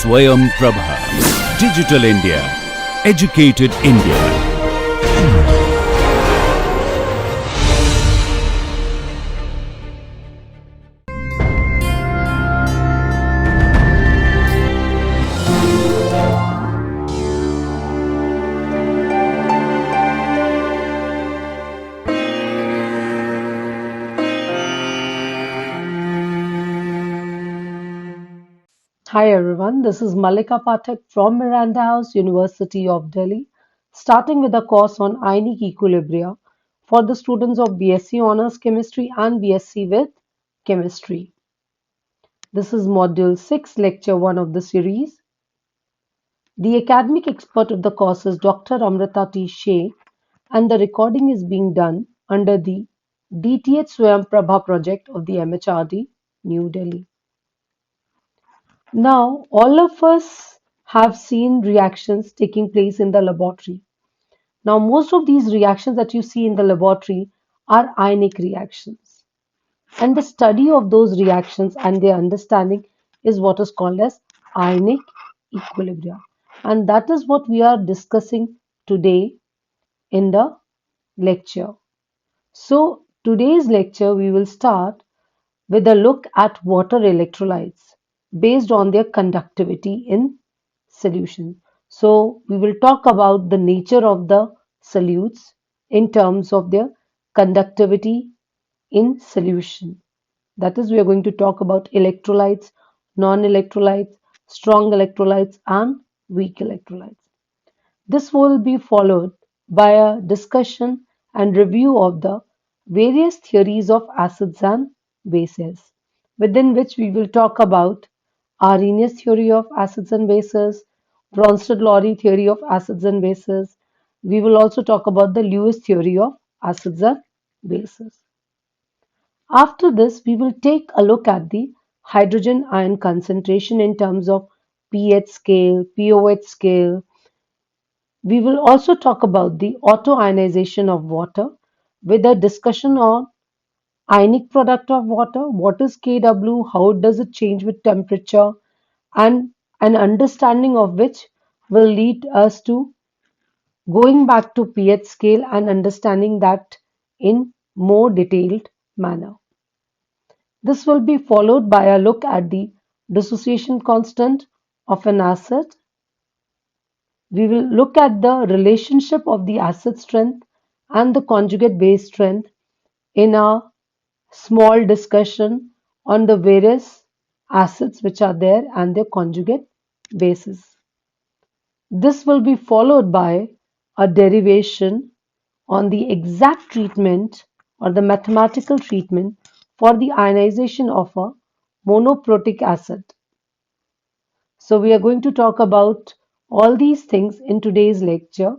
Swayam Prabha. Digital India. Educated India. Hi everyone, this is Malika Pathak from Miranda House, University of Delhi, starting with a course on ionic equilibria for the students of BSc Honours Chemistry and BSc with Chemistry. This is Module 6, Lecture 1 of the series. The academic expert of the course is Dr. Amrita T. Shea, and the recording is being done under the DTH Swayam Prabha project of the MHRD, New Delhi. Now, all of us have seen reactions taking place in the laboratory. Now, most of these reactions that you see in the laboratory are ionic reactions. And the study of those reactions and their understanding is what is called as ionic equilibria. And that is what we are discussing today in the lecture. So, today's lecture we will start with a look at water electrolytes based on their conductivity in solution. So we will talk about the nature of the solutes in terms of their conductivity in solution. That is, we are going to talk about electrolytes, non-electrolytes, strong electrolytes, and weak electrolytes. This will be followed by a discussion and review of the various theories of acids and bases, within which we will talk about Arrhenius theory of acids and bases, Bronsted-Lowry theory of acids and bases. We will also talk about the Lewis theory of acids and bases. After this, we will take a look at the hydrogen ion concentration in terms of pH scale, pOH scale. We will also talk about the autoionization of water with a discussion on ionic product of water, what is Kw, how does it change with temperature, and an understanding of which will lead us to going back to pH scale and understanding that in more detailed manner. This will be followed by a look at the dissociation constant of an acid. We will look at the relationship of the acid strength and the conjugate base strength in a small discussion on the various acids which are there and their conjugate bases. This will be followed by a derivation on the exact treatment or the mathematical treatment for the ionization of a monoprotic acid. So we are going to talk about all these things in today's lecture.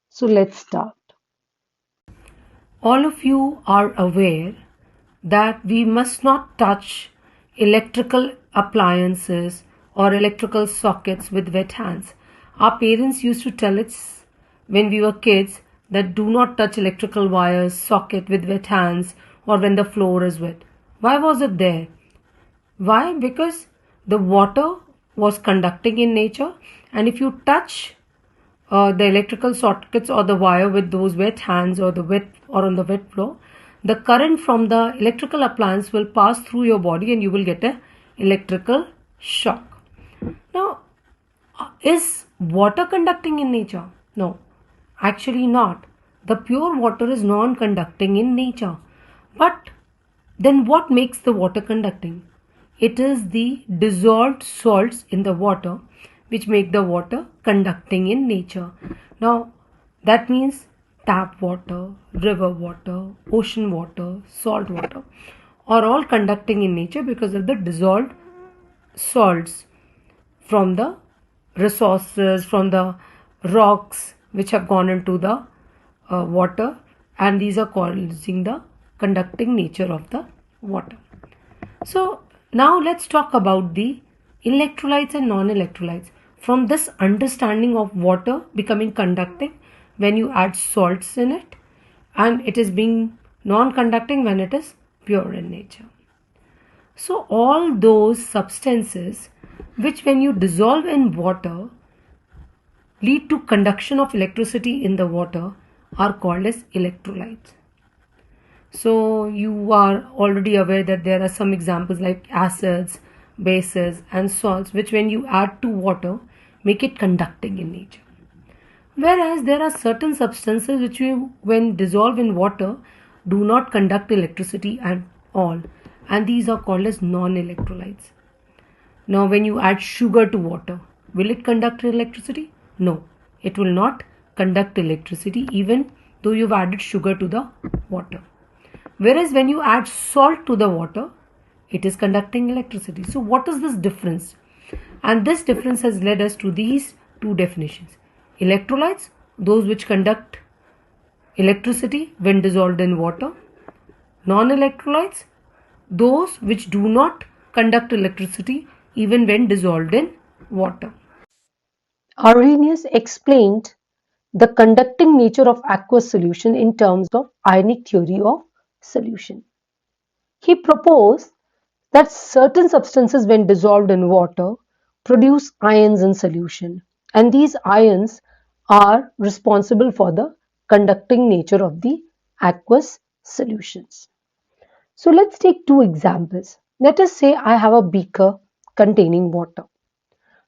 So let's start. All of you are aware that we must not touch electrical appliances or electrical sockets with wet hands. Our parents used to tell us when we were kids that do not touch electrical wires, socket with wet hands or when the floor is wet. Why was it there? Why? Because the water was conducting in nature, and if you touch the electrical sockets or the wire with those wet hands or the wet or on the wet floor, the current from the electrical appliance will pass through your body and you will get a electrical shock. Now, is water conducting in nature? No, actually not. The pure water is non-conducting in nature. But then what makes the water conducting? It is the dissolved salts in the water which make the water conducting in nature. Now, that means tap water, river water, ocean water, salt water are all conducting in nature because of the dissolved salts from the resources, from the rocks which have gone into the water, and these are causing the conducting nature of the water. So now let's talk about the electrolytes and non-electrolytes. From this understanding of water becoming conducting when you add salts in it, and it is being non-conducting when it is pure in nature. So all those substances which when you dissolve in water lead to conduction of electricity in the water are called as electrolytes. So you are already aware that there are some examples like acids, bases and salts which when you add to water make it conducting in nature. Whereas there are certain substances which when dissolved in water do not conduct electricity at all, and these are called as non-electrolytes. Now when you add sugar to water, will it conduct electricity? No, it will not conduct electricity even though you've added sugar to the water. Whereas when you add salt to the water, it is conducting electricity. So what is this difference? And this difference has led us to these two definitions. Electrolytes, those which conduct electricity when dissolved in water. Non-electrolytes, those which do not conduct electricity even when dissolved in water. Arrhenius explained the conducting nature of aqueous solution in terms of ionic theory of solution. He proposed that certain substances when dissolved in water produce ions in solution, and these ions are responsible for the conducting nature of the aqueous solutions. So let's take two examples. Let us say I have a beaker containing water.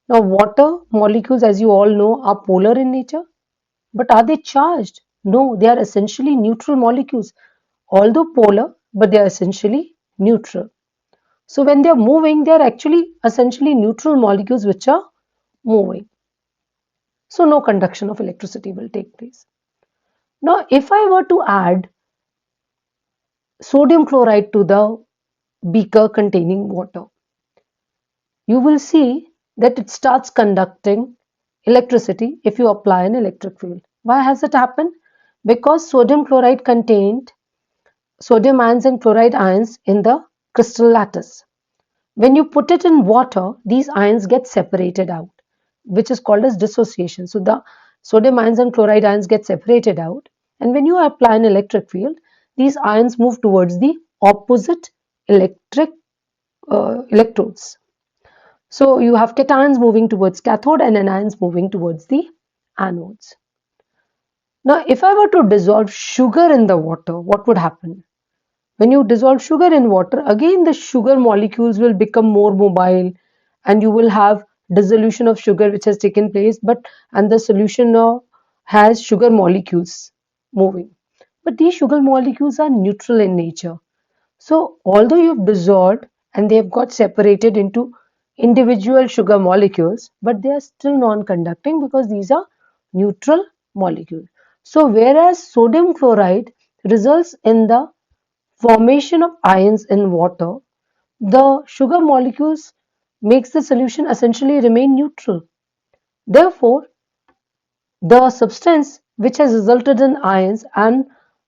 Now water molecules, as you all know, are polar in nature, but are they charged? No, they are essentially neutral molecules. Although polar, but they are essentially neutral. So when they are moving, they are actually essentially neutral molecules which are moving. So no conduction of electricity will take place. Now if I were to add sodium chloride to the beaker containing water, you will see that it starts conducting electricity if you apply an electric field. Why has it happened? Because sodium chloride contained sodium ions and chloride ions in the crystal lattice. When you put it in water, these ions get separated out, which is called as dissociation. So the sodium ions and chloride ions get separated out, and when you apply an electric field, these ions move towards the opposite electrodes. So you have cations moving towards cathode and anions moving towards the anodes. Now, if I were to dissolve sugar in the water, what would happen? When you dissolve sugar in water, again the sugar molecules will become more mobile and you will have dissolution of sugar which has taken place, and the solution now has sugar molecules moving. But these sugar molecules are neutral in nature. So although you've dissolved and they have got separated into individual sugar molecules, but they are still non-conducting because these are neutral molecules. So whereas sodium chloride results in the formation of ions in water, the sugar molecules makes the solution essentially remain neutral. Therefore, the substance which has resulted in ions and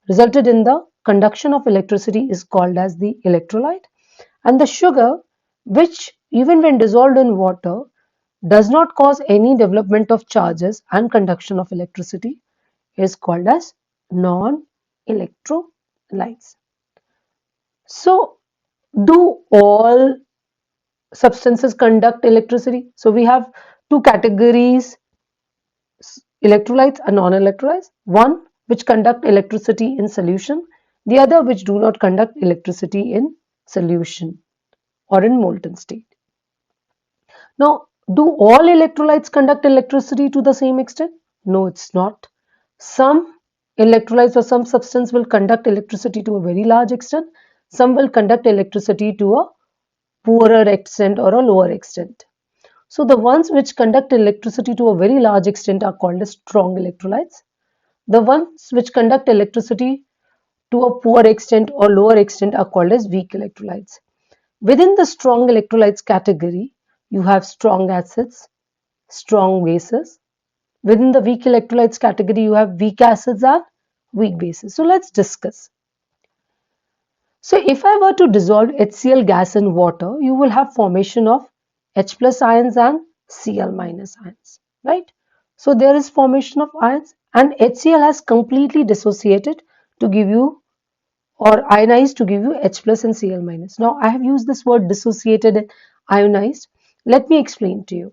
resulted in the conduction of electricity is called as the electrolyte, and the sugar which even when dissolved in water does not cause any development of charges and conduction of electricity is called as non-electrolytes. So do all substances conduct electricity? So we have two categories, electrolytes and non-electrolytes. One which conduct electricity in solution, the other which do not conduct electricity in solution or in molten state. Now, do all electrolytes conduct electricity to the same extent? No, it's not. Some electrolytes or some substance will conduct electricity to a very large extent. Some will conduct electricity to a poorer extent or a lower extent. So the ones which conduct electricity to a very large extent are called as strong electrolytes. The ones which conduct electricity to a poor extent or lower extent are called as weak electrolytes. Within the strong electrolytes category, you have strong acids, strong bases. Within the weak electrolytes category, you have weak acids and weak bases. So let's discuss. So if I were to dissolve HCl gas in water, you will have formation of H plus ions and Cl minus ions, right? So there is formation of ions and HCl has completely dissociated to give you or ionized to give you H plus and Cl minus. Now I have used this word dissociated and ionized Let me explain to you.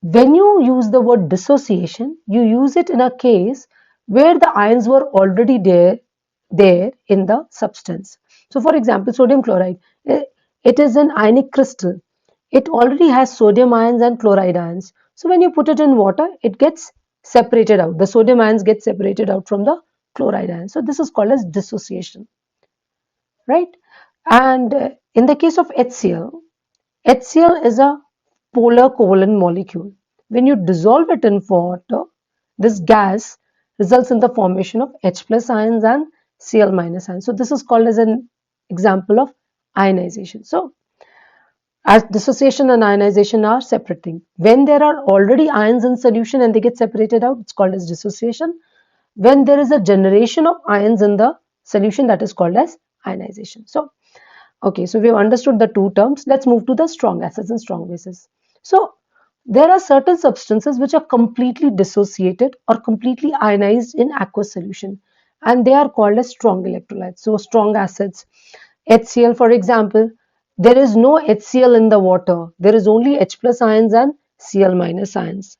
When you use the word dissociation, you use it in a case where the ions were already there in the substance. So, for example, sodium chloride, it is an ionic crystal. It already has sodium ions and chloride ions. So, when you put it in water, it gets separated out. The sodium ions get separated out from the chloride ions. So, this is called as dissociation, right? And in the case of HCl, HCl is a polar covalent molecule. When you dissolve it in water, this gas results in the formation of H plus ions and Cl minus ions. So this is called as an example of ionization. So as dissociation and ionization are separate things. When there are already ions in solution and they get separated out, it's called as dissociation. When there is a generation of ions in the solution, that is called as ionization. So okay, so we have understood the two terms. Let's move to the strong acids and strong bases. So there are certain substances which are completely dissociated or completely ionized in aqueous solution, and they are called as strong electrolytes. So strong acids, HCl for example, there is no HCl in the water. There is only H plus ions and Cl minus ions.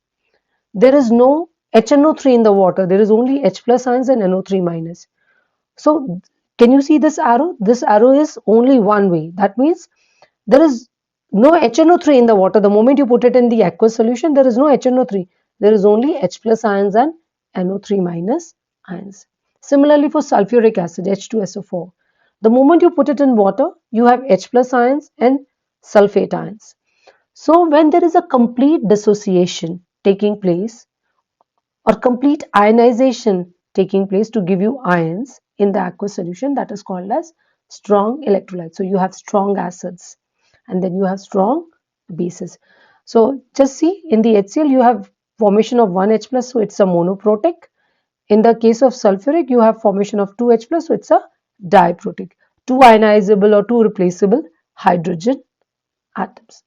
There is no HNO3 in the water. There is only H plus ions and NO3 minus. So can you see this arrow? This arrow is only one way. That means there is no HNO3 in the water. The moment you put it in the aqueous solution, there is no HNO3. There is only H plus ions and NO3 minus ions. Similarly for sulfuric acid, H2SO4. The moment you put it in water, you have H plus ions and sulfate ions. So when there is a complete dissociation taking place or complete ionization taking place to give you ions in the aqueous solution, that is called as strong electrolyte. So you have strong acids and then you have strong bases. So just see in the HCl you have formation of 1H plus, so it's a monoprotic. In the case of sulfuric you have formation of 2H plus, so it's a diprotic. Two ionizable or two replaceable hydrogen atoms.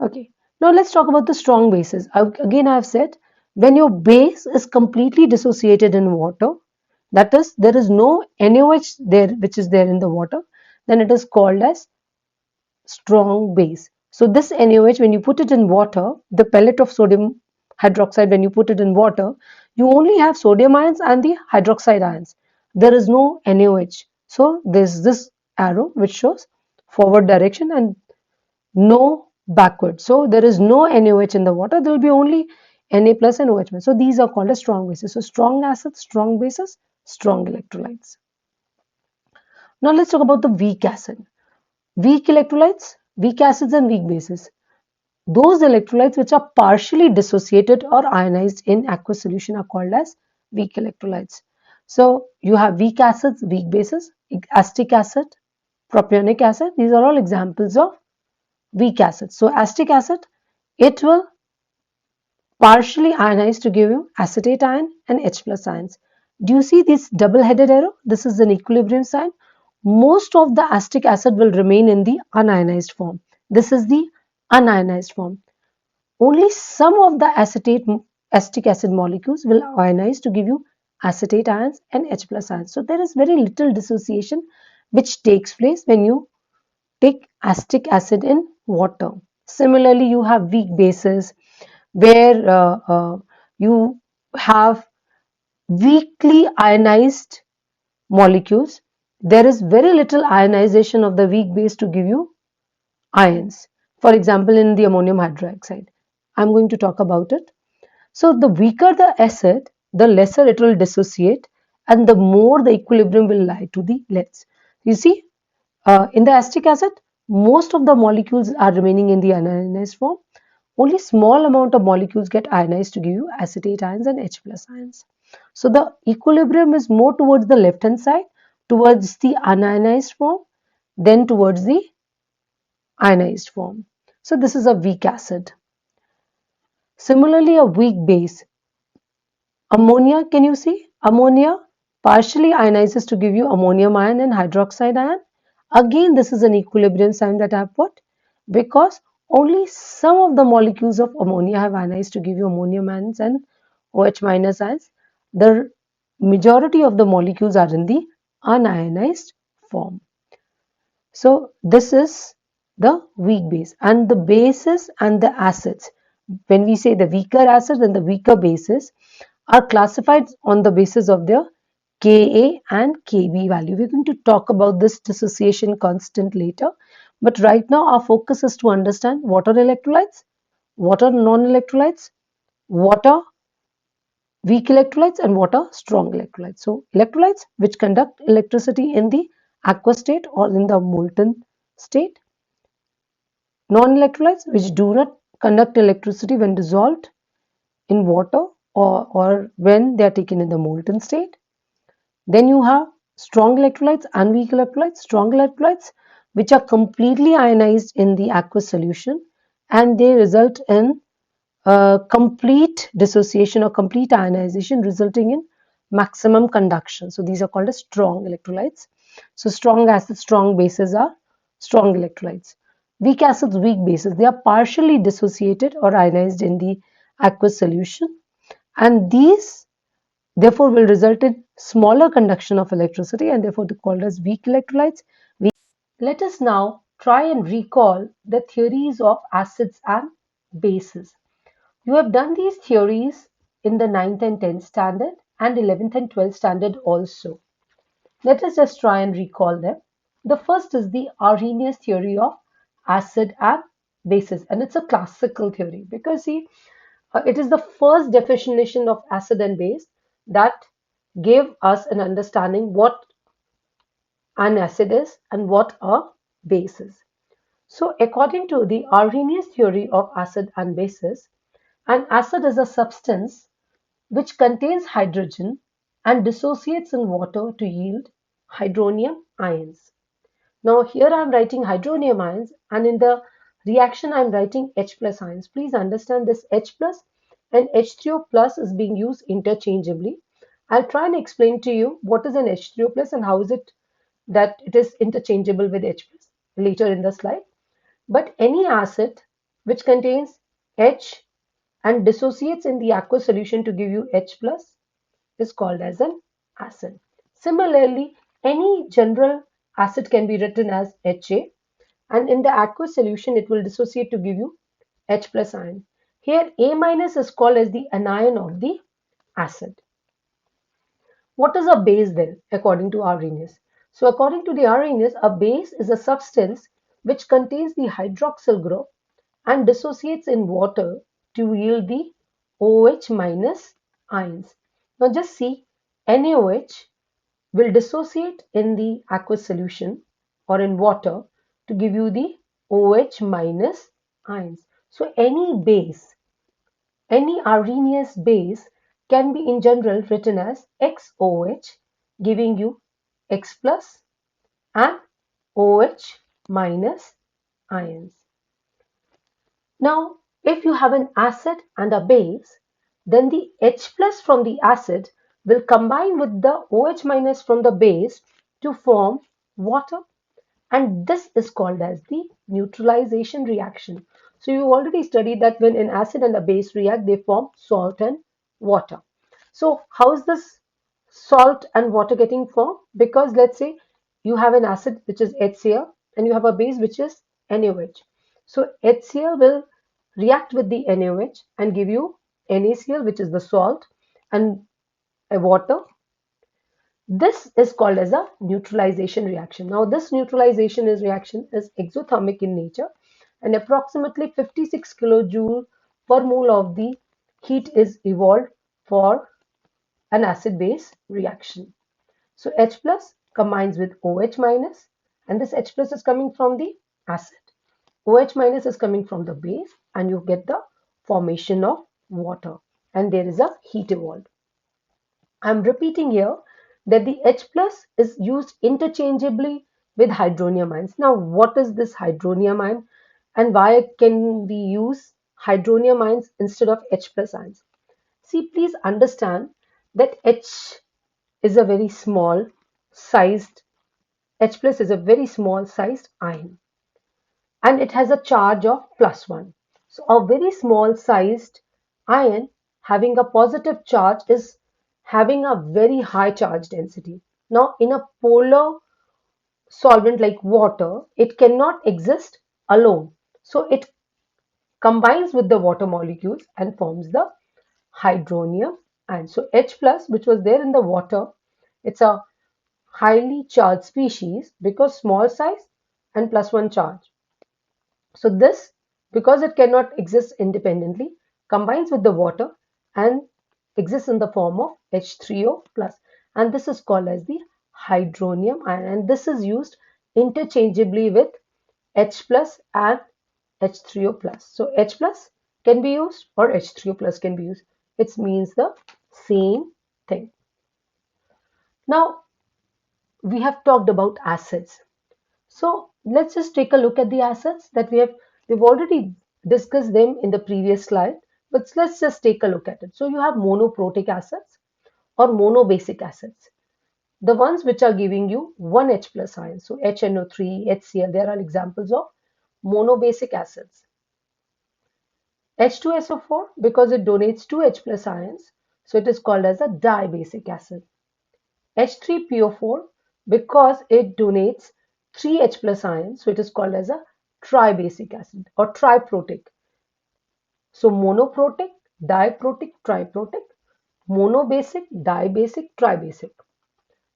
Okay, now let's talk about the strong bases. Again, I have said when your base is completely dissociated in water, that is, there is no NaOH there which is there in the water, then it is called as strong base. So this NaOH, when you put it in water, the pellet of sodium hydroxide, when you put it in water, you only have sodium ions and the hydroxide ions. There is no NaOH. So there's this arrow which shows forward direction and no backward. So there is no NaOH in the water. There will be only Na plus and OH minus. So these are called as strong bases. So strong acids, strong bases, strong electrolytes. Now let's talk about the weak acid. Weak electrolytes, weak acids and weak bases. Those electrolytes which are partially dissociated or ionized in aqueous solution are called as weak electrolytes. So you have weak acids, weak bases, acetic acid, propionic acid. These are all examples of weak acid. So acetic acid, it will partially ionize to give you acetate ion and H plus ions. Do you see this double-headed arrow? This is an equilibrium sign. Most of the acetic acid will remain in the unionized form. This is the unionized form. Only some of the acetic acid molecules will ionize to give you acetate ions and H plus ions. So there is very little dissociation which takes place when you take acetic acid in water. Similarly, you have weak bases where you have weakly ionized molecules. There is very little ionization of the weak base to give you ions. For example, in the ammonium hydroxide, I'm going to talk about it. So the weaker the acid, the lesser it will dissociate and the more the equilibrium will lie to the left. You see, in the acetic acid, most of the molecules are remaining in the unionized form. Only small amount of molecules get ionized to give you acetate ions and H plus ions. So the equilibrium is more towards the left hand side, towards the unionized form, then towards the ionized form. So this is a weak acid. Similarly, a weak base. Ammonia, can you see? Ammonia partially ionizes to give you ammonium ion and hydroxide ion. Again, this is an equilibrium sign that I have put because only some of the molecules of ammonia have ionized to give you ammonium ions and OH minus ions. The majority of the molecules are in the unionized form. So this is the weak base. And the bases and the acids, when we say the weaker acids and the weaker bases, are classified on the basis of their Ka and Kb value. We're going to talk about this dissociation constant later, but right now our focus is to understand what are electrolytes, what are non-electrolytes, what are weak electrolytes, and what are strong electrolytes. So electrolytes which conduct electricity in the aqueous state or in the molten state, non-electrolytes which do not conduct electricity when dissolved in water or when they are taken in the molten state. Then you have strong electrolytes and weak electrolytes. Strong electrolytes which are completely ionized in the aqueous solution, and they result in complete dissociation or complete ionization, resulting in maximum conduction. So these are called as strong electrolytes. So strong acids, strong bases are strong electrolytes. Weak acids, weak bases, they are partially dissociated or ionized in the aqueous solution, and these therefore will result in smaller conduction of electricity, and therefore called as weak electrolytes. Let us now try and recall the theories of acids and bases. You have done these theories in the 9th and 10th standard and 11th and 12th standard also. Let us just try and recall them. The first is the Arrhenius theory of acid and bases, and it's a classical theory because see, it is the first definition of acid and base that gave us an understanding what an acid is and what a base is. So according to the Arrhenius theory of acid and bases, an acid is a substance which contains hydrogen and dissociates in water to yield hydronium ions. Now here I am writing hydronium ions, and in the reaction I am writing H plus ions. Please understand this H plus and H3O plus is being used interchangeably. I'll try and explain to you what is an H3O plus and how is it that it is interchangeable with H plus later in the slide. But any acid which contains H and dissociates in the aqueous solution to give you H plus is called as an acid. Similarly, any general acid can be written as HA, and in the aqueous solution it will dissociate to give you H plus ion. Here A minus is called as the anion of the acid. What is a base then according to Arrhenius? So according to the Arrhenius, a base is a substance which contains the hydroxyl group and dissociates in water to yield the OH minus ions. Now just see, NaOH will dissociate in the aqueous solution or in water to give you the OH minus ions. So any base, any Arrhenius base can be in general written as XOH, giving you X plus and OH minus ions. Now, if you have an acid and a base, then the H plus from the acid will combine with the OH minus from the base to form water, and this is called as the neutralization reaction. So you already studied that when an acid and a base react, they form salt and water. So how is this salt and water getting formed? Because let's say you have an acid which is HCl and you have a base which is NaOH. So HCl will react with the NaOH and give you NaCl, which is the salt, and a water. This is called as a neutralization reaction. Now this neutralization reaction is exothermic in nature, and approximately 56 kilojoule per mole of the heat is evolved for an acid base reaction. So H plus combines with OH minus, and this H plus is coming from the acid. OH minus is coming from the base, and you get the formation of water, and there is a heat evolved. I'm repeating here that the H plus is used interchangeably with hydronium ions. Now, what is this hydronium ion and why can we use hydronium ions instead of H plus ions? See, please understand that H is a very small sized, H plus is a very small sized ion, and it has a charge of +1. So a very small sized ion having a positive charge is having a very high charge density. Now in a polar solvent like water, it cannot exist alone. So it combines with the water molecules and forms the hydronium ion. So H plus, which was there in the water, it's a highly charged species because small size and plus one charge. So this, because it cannot exist independently, combines with the water and exists in the form of H3O plus, and this is called as the hydronium ion, and this is used interchangeably with H plus and H3O plus. So H plus can be used or H3O plus can be used. It means the same thing. Now we have talked about acids. So let's just take a look at the acids that we've already discussed them in the previous slide, but let's just take a look at it. So you have monoprotic acids or monobasic acids, the ones which are giving you one H plus ion. So HNO3, HCl, there are examples of monobasic acids. H2SO4, because it donates two H plus ions, so it is called as a dibasic acid. H3PO4, because it donates 3 H plus ions, so it is called as a tribasic acid or triprotic. So monoprotic, diprotic, triprotic, monobasic, dibasic, tribasic.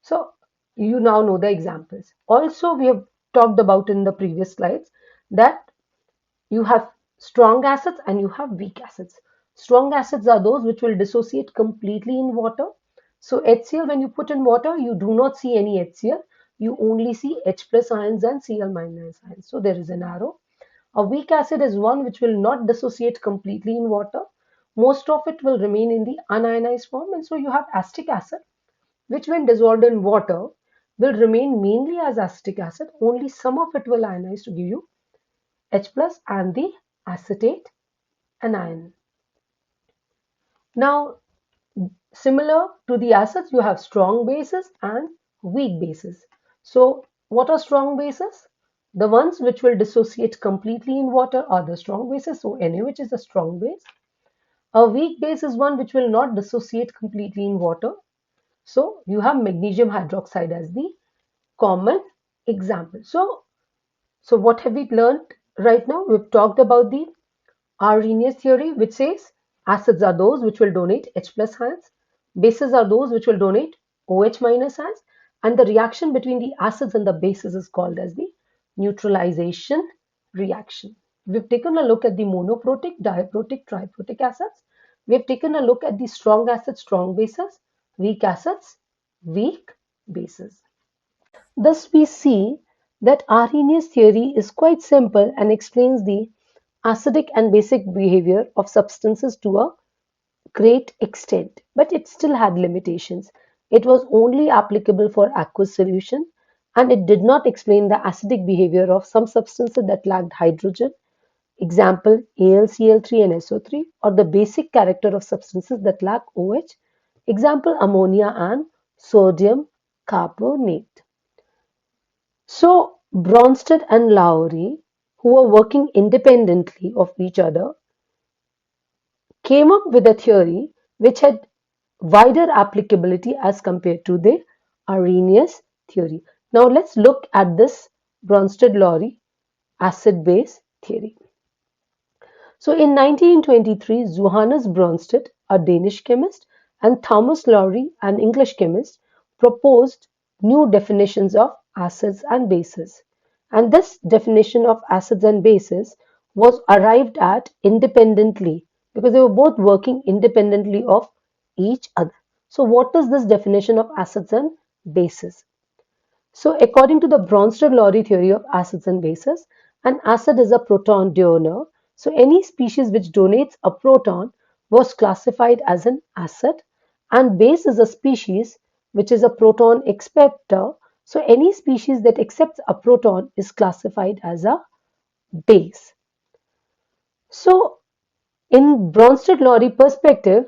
So you now know the examples. Also, we have talked about in the previous slides that you have strong acids and you have weak acids. Strong acids are those which will dissociate completely in water. So HCl, when you put in water, you do not see any HCl. You only see H plus ions and Cl minus ions. So there is an arrow. A weak acid is one which will not dissociate completely in water. Most of it will remain in the unionized form. And so you have acetic acid, which when dissolved in water will remain mainly as acetic acid. Only some of it will ionize to give you H plus and the acetate anion. Now, similar to the acids, you have strong bases and weak bases. So, what are strong bases? The ones which will dissociate completely in water are the strong bases. So, Na, which is a strong base. A weak base is one which will not dissociate completely in water. So, you have magnesium hydroxide as the common example. So what have we learned right now? We've talked about the Arrhenius theory, which says acids are those which will donate H plus ions, bases are those which will donate OH minus ions, and the reaction between the acids and the bases is called as the neutralization reaction. We've taken a look at the monoprotic, diprotic, triprotic acids. We've taken a look at the strong acids, strong bases, weak acids, weak bases. Thus, we see that Arrhenius theory is quite simple and explains the acidic and basic behavior of substances to a great extent, but it still had limitations. It was only applicable for aqueous solution and it did not explain the acidic behavior of some substances that lacked hydrogen, example AlCl3 and SO3, or the basic character of substances that lack OH, example ammonia and sodium carbonate. So Bronsted and Lowry, who were working independently of each other, came up with a theory which had wider applicability as compared to the Arrhenius theory. Now let's look at this Bronsted-Lowry acid-base theory. So in 1923, Johannes Bronsted, a Danish chemist, and Thomas Lowry, an English chemist, proposed new definitions of acids and bases. And this definition of acids and bases was arrived at independently because they were both working independently of each other. So what is this definition of acids and bases? So according to the Bronsted-Lowry theory of acids and bases, an acid is a proton donor. So any species which donates a proton was classified as an acid, and base is a species which is a proton acceptor. So any species that accepts a proton is classified as a base. So in Bronsted-Lowry perspective,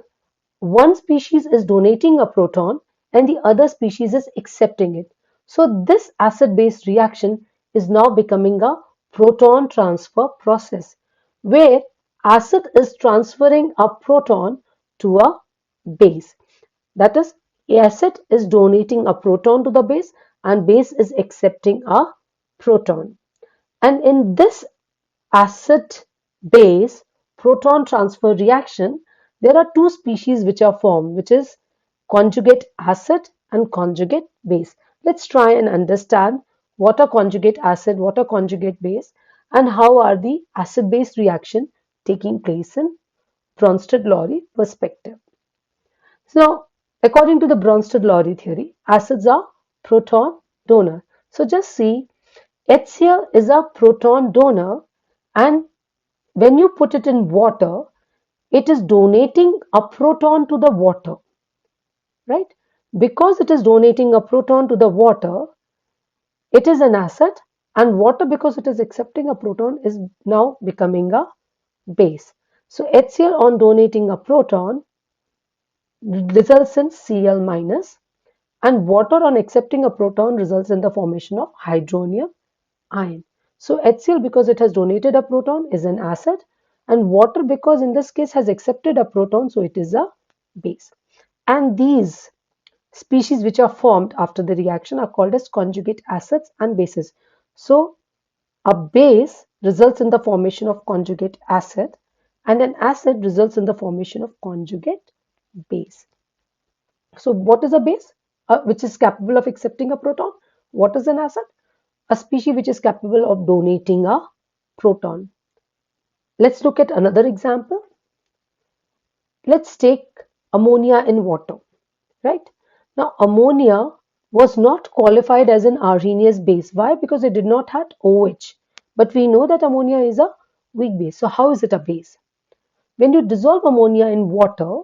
one species is donating a proton and the other species is accepting it. So this acid-base reaction is now becoming a proton transfer process where acid is transferring a proton to a base. That is, acid is donating a proton to the base and base is accepting a proton. And in this acid-base proton transfer reaction, there are two species which are formed, which is conjugate acid and conjugate base. Let's try and understand what are conjugate acid, what are conjugate base, and how are the acid-base reaction taking place in Bronsted-Lowry perspective. So, according to the Bronsted-Lowry theory, acids are proton donor. So, just see, HCl is a proton donor, and when you put it in water, it is donating a proton to the water, right? Because it is donating a proton to the water, it is an acid, and water, because it is accepting a proton, is now becoming a base. So, HCl on donating a proton results in Cl minus, and water on accepting a proton results in the formation of hydronium ion. So HCl, because it has donated a proton, is an acid, and water, because in this case has accepted a proton, so it is a base. And these species which are formed after the reaction are called as conjugate acids and bases. So a base results in the formation of conjugate acid, and an acid results in the formation of conjugate base. So what is a base? Which is capable of accepting a proton. What is an acid? A species which is capable of donating a proton. Let's look at another example. Let's take ammonia in water, right? Now, ammonia was not qualified as an Arrhenius base. Why? Because it did not have OH. But we know that ammonia is a weak base. So how is it a base? When you dissolve ammonia in water,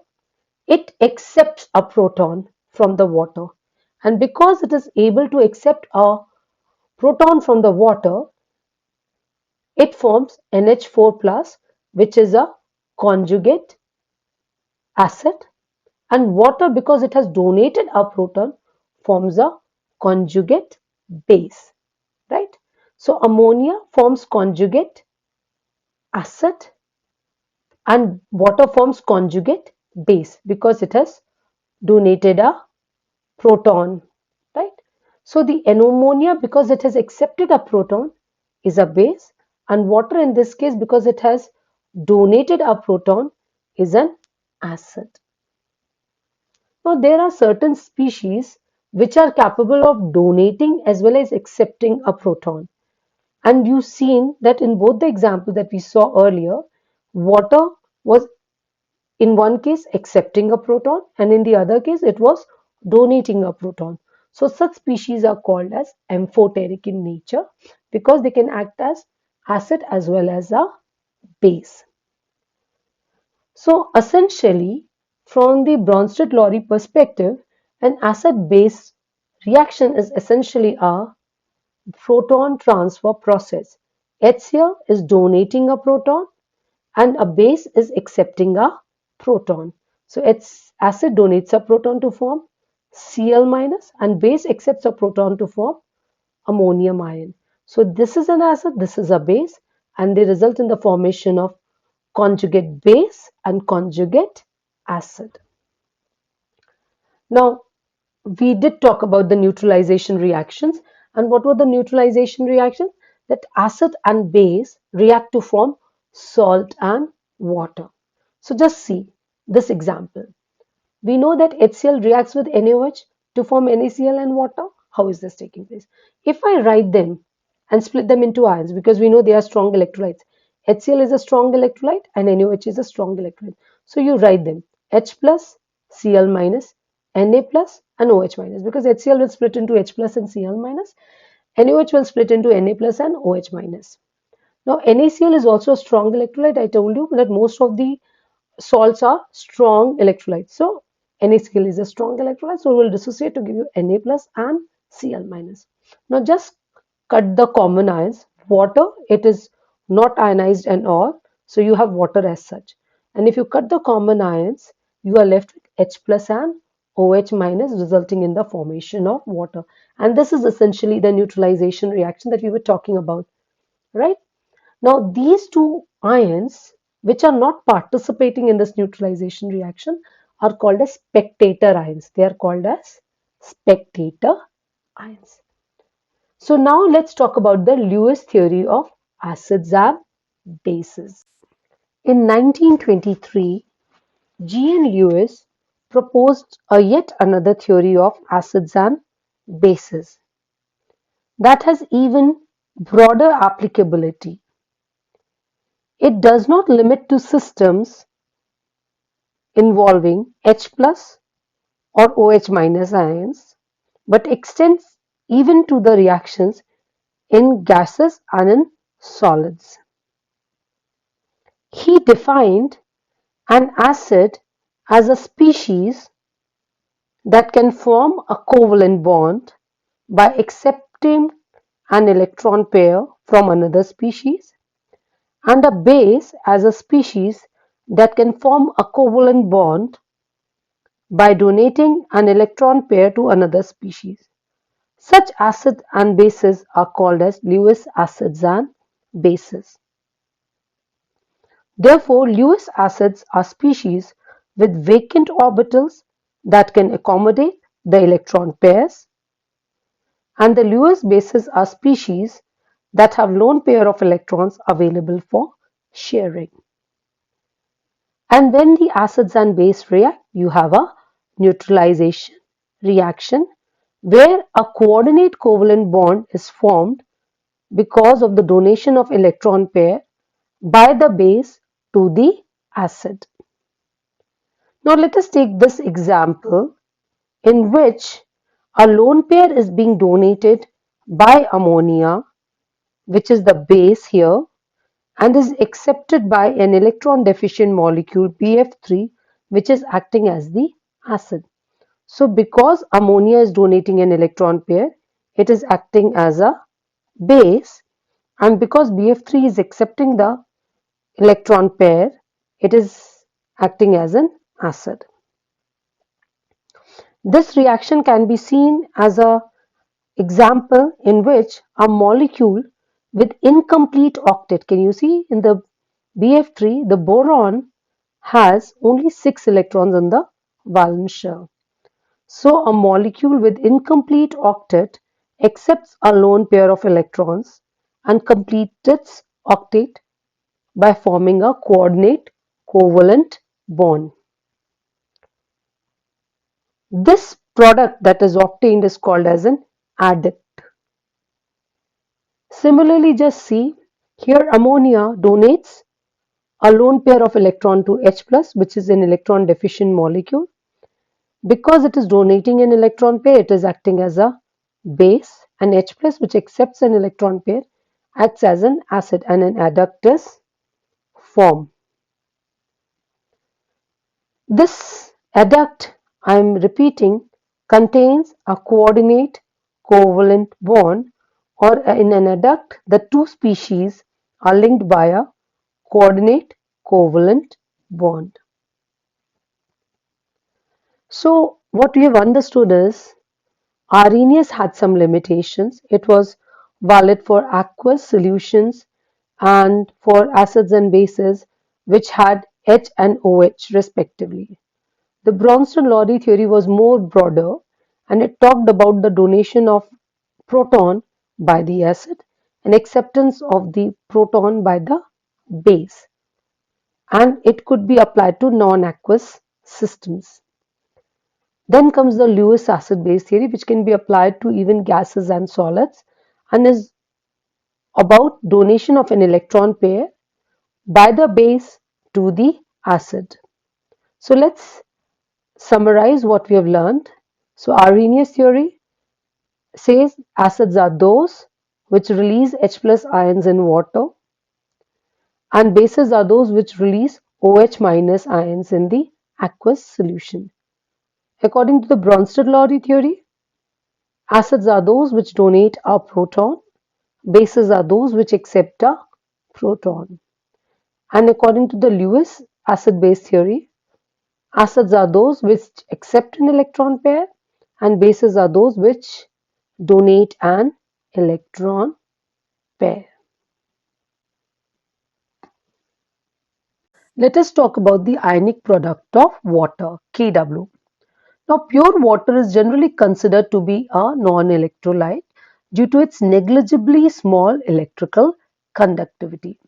it accepts a proton from the water. And because it is able to accept a proton from the water, it forms NH4 plus, which is a conjugate acid, and water, because it has donated a proton, forms a conjugate base, right? So ammonia forms conjugate acid and water forms conjugate base because it has donated a proton, right? So the ammonia, because it has accepted a proton, is a base, and water in this case, because it has donated a proton, is an acid. Now, there are certain species which are capable of donating as well as accepting a proton. And you've seen that in both the example that we saw earlier, water was in one case accepting a proton, and in the other case it was donating a proton. So such species are called as amphoteric in nature because they can act as acid as well as a base. So essentially, from the Bronsted-Lowry perspective, an acid-base reaction is essentially a proton transfer process. HCl is donating a proton and a base is accepting a proton. So acid donates a proton to form Cl minus, and base accepts a proton to form ammonium ion. So this is an acid, this is a base, and they result in the formation of conjugate base and conjugate acid. Now, we did talk about the neutralization reactions. And what were the neutralization reactions? That acid and base react to form salt and water. So just see this example. We know that HCl reacts with NaOH to form NaCl and water. How is this taking place? If I write them and split them into ions, because we know they are strong electrolytes. HCl is a strong electrolyte and NaOH is a strong electrolyte. So you write them H plus, Cl minus, Na plus and OH minus, because HCl will split into H plus and Cl minus. NaOH will split into Na plus and OH minus. Now NaCl is also a strong electrolyte. I told you that most of the salts are strong electrolytes. So NaCl is a strong electrolyte, so we will dissociate to give you Na plus and Cl minus. Now just cut the common ions. Water, it is not ionized at all, so you have water as such. And if you cut the common ions, you are left with H plus and OH minus, resulting in the formation of water. And this is essentially the neutralization reaction that we were talking about, right? Now, these two ions, which are not participating in this neutralization reaction, are called as spectator ions. They are called as spectator ions. So now let's talk about the Lewis theory of acids and bases. In 1923, G. N. Lewis proposed a yet another theory of acids and bases that has even broader applicability. It does not limit to systems involving H plus or OH minus ions, but extends even to the reactions in gases and in solids. He defined an acid as a species that can form a covalent bond by accepting an electron pair from another species, and a base as a species that can form a covalent bond by donating an electron pair to another species. Such acids and bases are called as Lewis acids and bases. Therefore, Lewis acids are species with vacant orbitals that can accommodate the electron pairs, and the Lewis bases are species that have lone pair of electrons available for sharing. And when the acids and base react, you have a neutralization reaction where a coordinate covalent bond is formed because of the donation of electron pair by the base to the acid. Now let us take this example in which a lone pair is being donated by ammonia, which is the base here, and is accepted by an electron deficient molecule BF3, which is acting as the acid. So because ammonia is donating an electron pair, it is acting as a base, and because BF3 is accepting the electron pair, it is acting as an acid. This reaction can be seen as an example in which a molecule with incomplete octet, can you see in the BF3, the boron has only 6 electrons in the valence shell. So a molecule with incomplete octet accepts a lone pair of electrons and completes its octet by forming a coordinate covalent bond. This product that is obtained is called as an adduct. Similarly, just see here ammonia donates a lone pair of electron to H plus, which is an electron deficient molecule. Because it is donating an electron pair, it is acting as a base, and H plus, which accepts an electron pair, acts as an acid, and an adduct is formed. This adduct, I am repeating, contains a coordinate covalent bond, or in an adduct, the two species are linked by a coordinate covalent bond. So, what we have understood is Arrhenius had some limitations. It was valid for aqueous solutions and for acids and bases which had H and OH respectively. The Bronsted-Lowry theory was more broader, and it talked about the donation of proton by the acid and acceptance of the proton by the base, and it could be applied to non-aqueous systems. Then comes the Lewis acid-base theory, which can be applied to even gases and solids, and is about donation of an electron pair by the base to the acid. So let's summarize what we have learned. So Arrhenius theory says acids are those which release H plus ions in water, and bases are those which release OH minus ions in the aqueous solution. According to the Bronsted-Lowry theory, acids are those which donate a proton, bases are those which accept a proton. And according to the Lewis acid-base theory, acids are those which accept an electron pair, and bases are those which donate an electron pair. Let us talk about the ionic product of water, Kw. Now, pure water is generally considered to be a non-electrolyte due to its negligibly small electrical conductivity.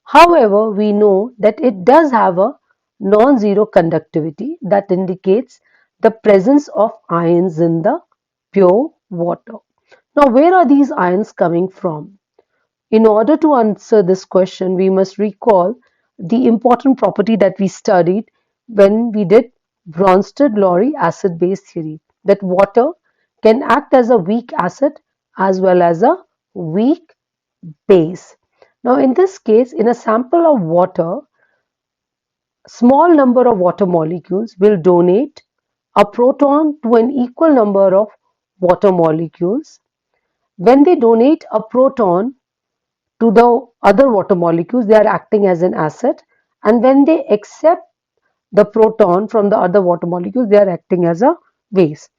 However, we know that it does have a non-zero conductivity that indicates the presence of ions in the pure water. Now, where are these ions coming from? In order to answer this question, we must recall the important property that we studied when we did Bronsted-Lowry acid-base theory, that water can act as a weak acid as well as a weak base. Now, in this case, in a sample of water, small number of water molecules will donate a proton to an equal number of water molecules. When they donate a proton to the other water molecules, they are acting as an acid, and when they accept the proton from the other water molecules, they are acting as a base.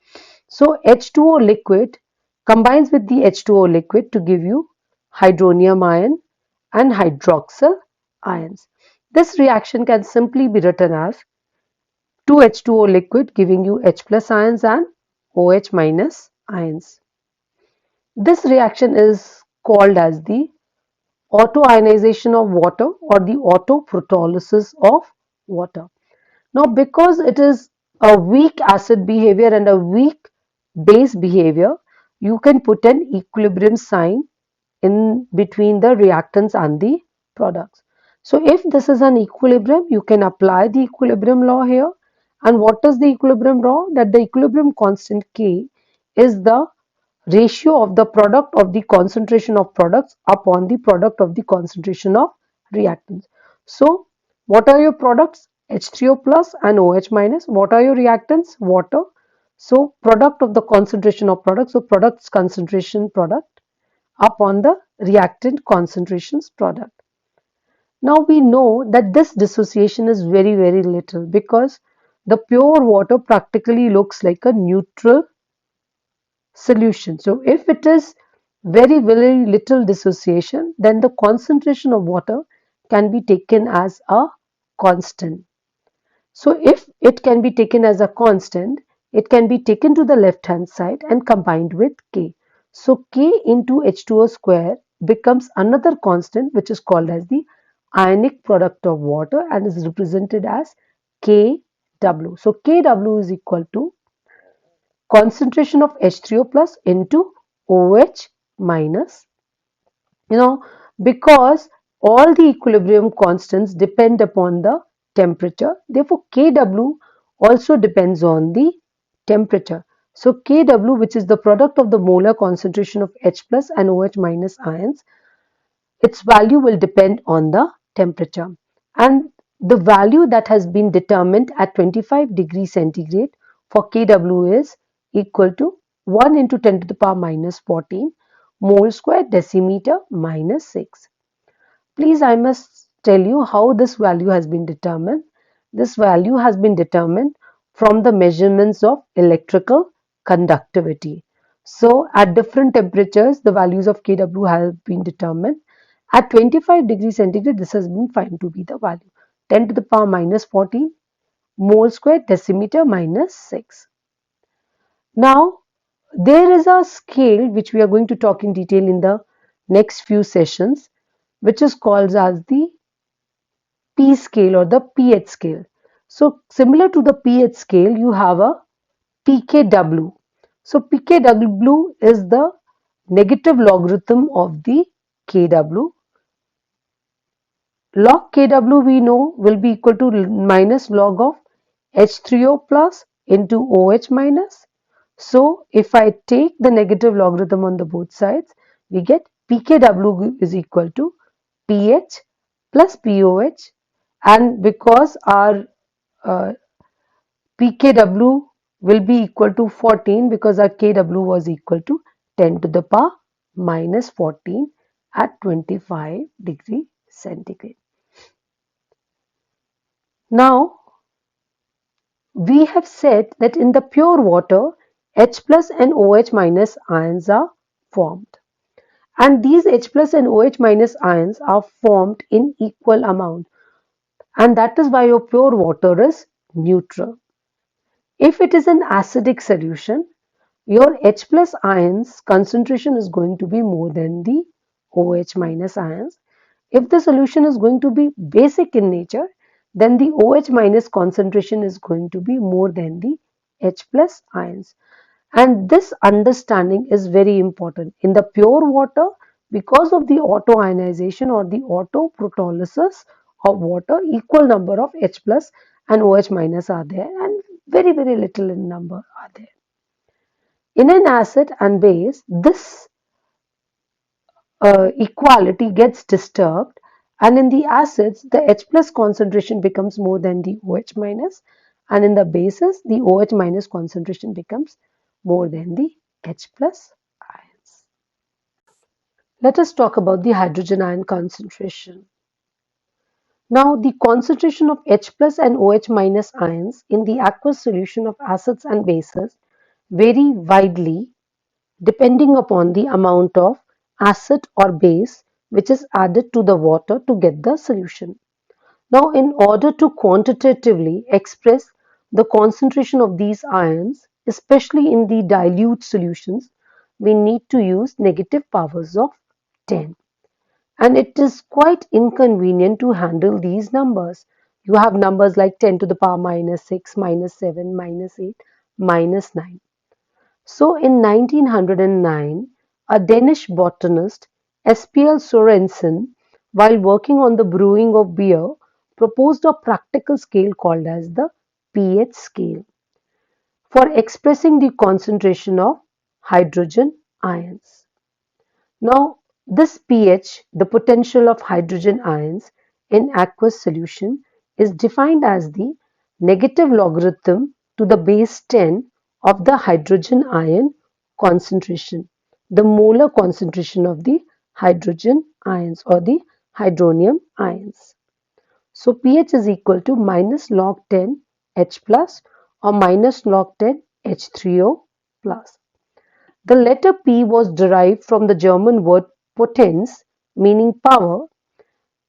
So H2O liquid combines with the H2O liquid to give you hydronium ion and hydroxyl ions. This reaction can simply be written as 2H2O liquid giving you H plus ions and OH minus ions. This reaction is called as the autoionization of water or the autoprotolysis of water. Now, because it is a weak acid behavior and a weak base behavior, you can put an equilibrium sign in between the reactants and the products. So, if this is an equilibrium, you can apply the equilibrium law here. And what is the equilibrium law? That the equilibrium constant K is the ratio of the product of the concentration of products upon the product of the concentration of reactants. So, what are your products? H3O plus and OH minus. What are your reactants? Water. So, product of the concentration of products. So, products concentration product upon the reactant concentrations product. Now, we know that this dissociation is very little because the pure water practically looks like a neutral solution. So if it is very little dissociation, then the concentration of water can be taken as a constant. So if it can be taken as a constant, it can be taken to the left hand side and combined with K. So K into H2O square becomes another constant which is called as the ionic product of water and is represented as Kw. So Kw is equal to concentration of H3O plus into OH minus. You know, because all the equilibrium constants depend upon the temperature, therefore Kw also depends on the temperature. So Kw, which is the product of the molar concentration of H plus and OH minus ions, its value will depend on the temperature. And the value that has been determined at 25 degrees centigrade for Kw is equal to 1 into 10 to the power minus 14 mole square decimeter minus 6. Please, I must tell you how this value has been determined. This value has been determined from the measurements of electrical conductivity. So, at different temperatures, the values of Kw have been determined. At 25 degrees centigrade, this has been found to be the value 10 to the power minus 14 mole square decimeter minus 6. Now, there is a scale which we are going to talk in detail in the next few sessions, which is called as the P scale or the pH scale. So, similar to the pH scale, you have a pKw. So, pKw is the negative logarithm of the Kw. Log Kw we know will be equal to minus log of H3O plus into OH minus. So if I take the negative logarithm on the both sides, we get pKw is equal to pH plus pOH, and because our pKw will be equal to 14 because our Kw was equal to 10 to the power minus 14 at 25 degree centigrade. Now, we have said that in the pure water, H plus and OH minus ions are formed. And these H plus and OH minus ions are formed in equal amount. And that is why your pure water is neutral. If it is an acidic solution, your H plus ions concentration is going to be more than the OH minus ions. If the solution is going to be basic in nature, then the OH minus concentration is going to be more than the H plus ions. And this understanding is very important. In the pure water, because of the autoionization or the autoprotolysis of water, equal number of H plus and OH minus are there, and very, very little in number are there. In an acid and base, this equality gets disturbed, and in the acids the H plus concentration becomes more than the OH minus, and in the bases the OH minus concentration becomes more than the H plus ions. Let us talk about the hydrogen ion concentration. Now the concentration of H plus and OH minus ions in the aqueous solution of acids and bases vary widely depending upon the amount of acid or base which is added to the water to get the solution. Now, in order to quantitatively express the concentration of these ions, especially in the dilute solutions, we need to use negative powers of 10. And it is quite inconvenient to handle these numbers. You have numbers like 10 to the power minus 6, minus 7, minus 8, minus 9. So in 1909, a Danish botanist, S.P.L. Sorensen, while working on the brewing of beer, proposed a practical scale called as the pH scale for expressing the concentration of hydrogen ions. Now, this pH, the potential of hydrogen ions in aqueous solution, is defined as the negative logarithm to the base 10 of the hydrogen ion concentration, the molar concentration of the hydrogen ions or the hydronium ions. So pH is equal to minus log 10 H plus or minus log 10 H3O plus. The letter P was derived from the German word potens, meaning power,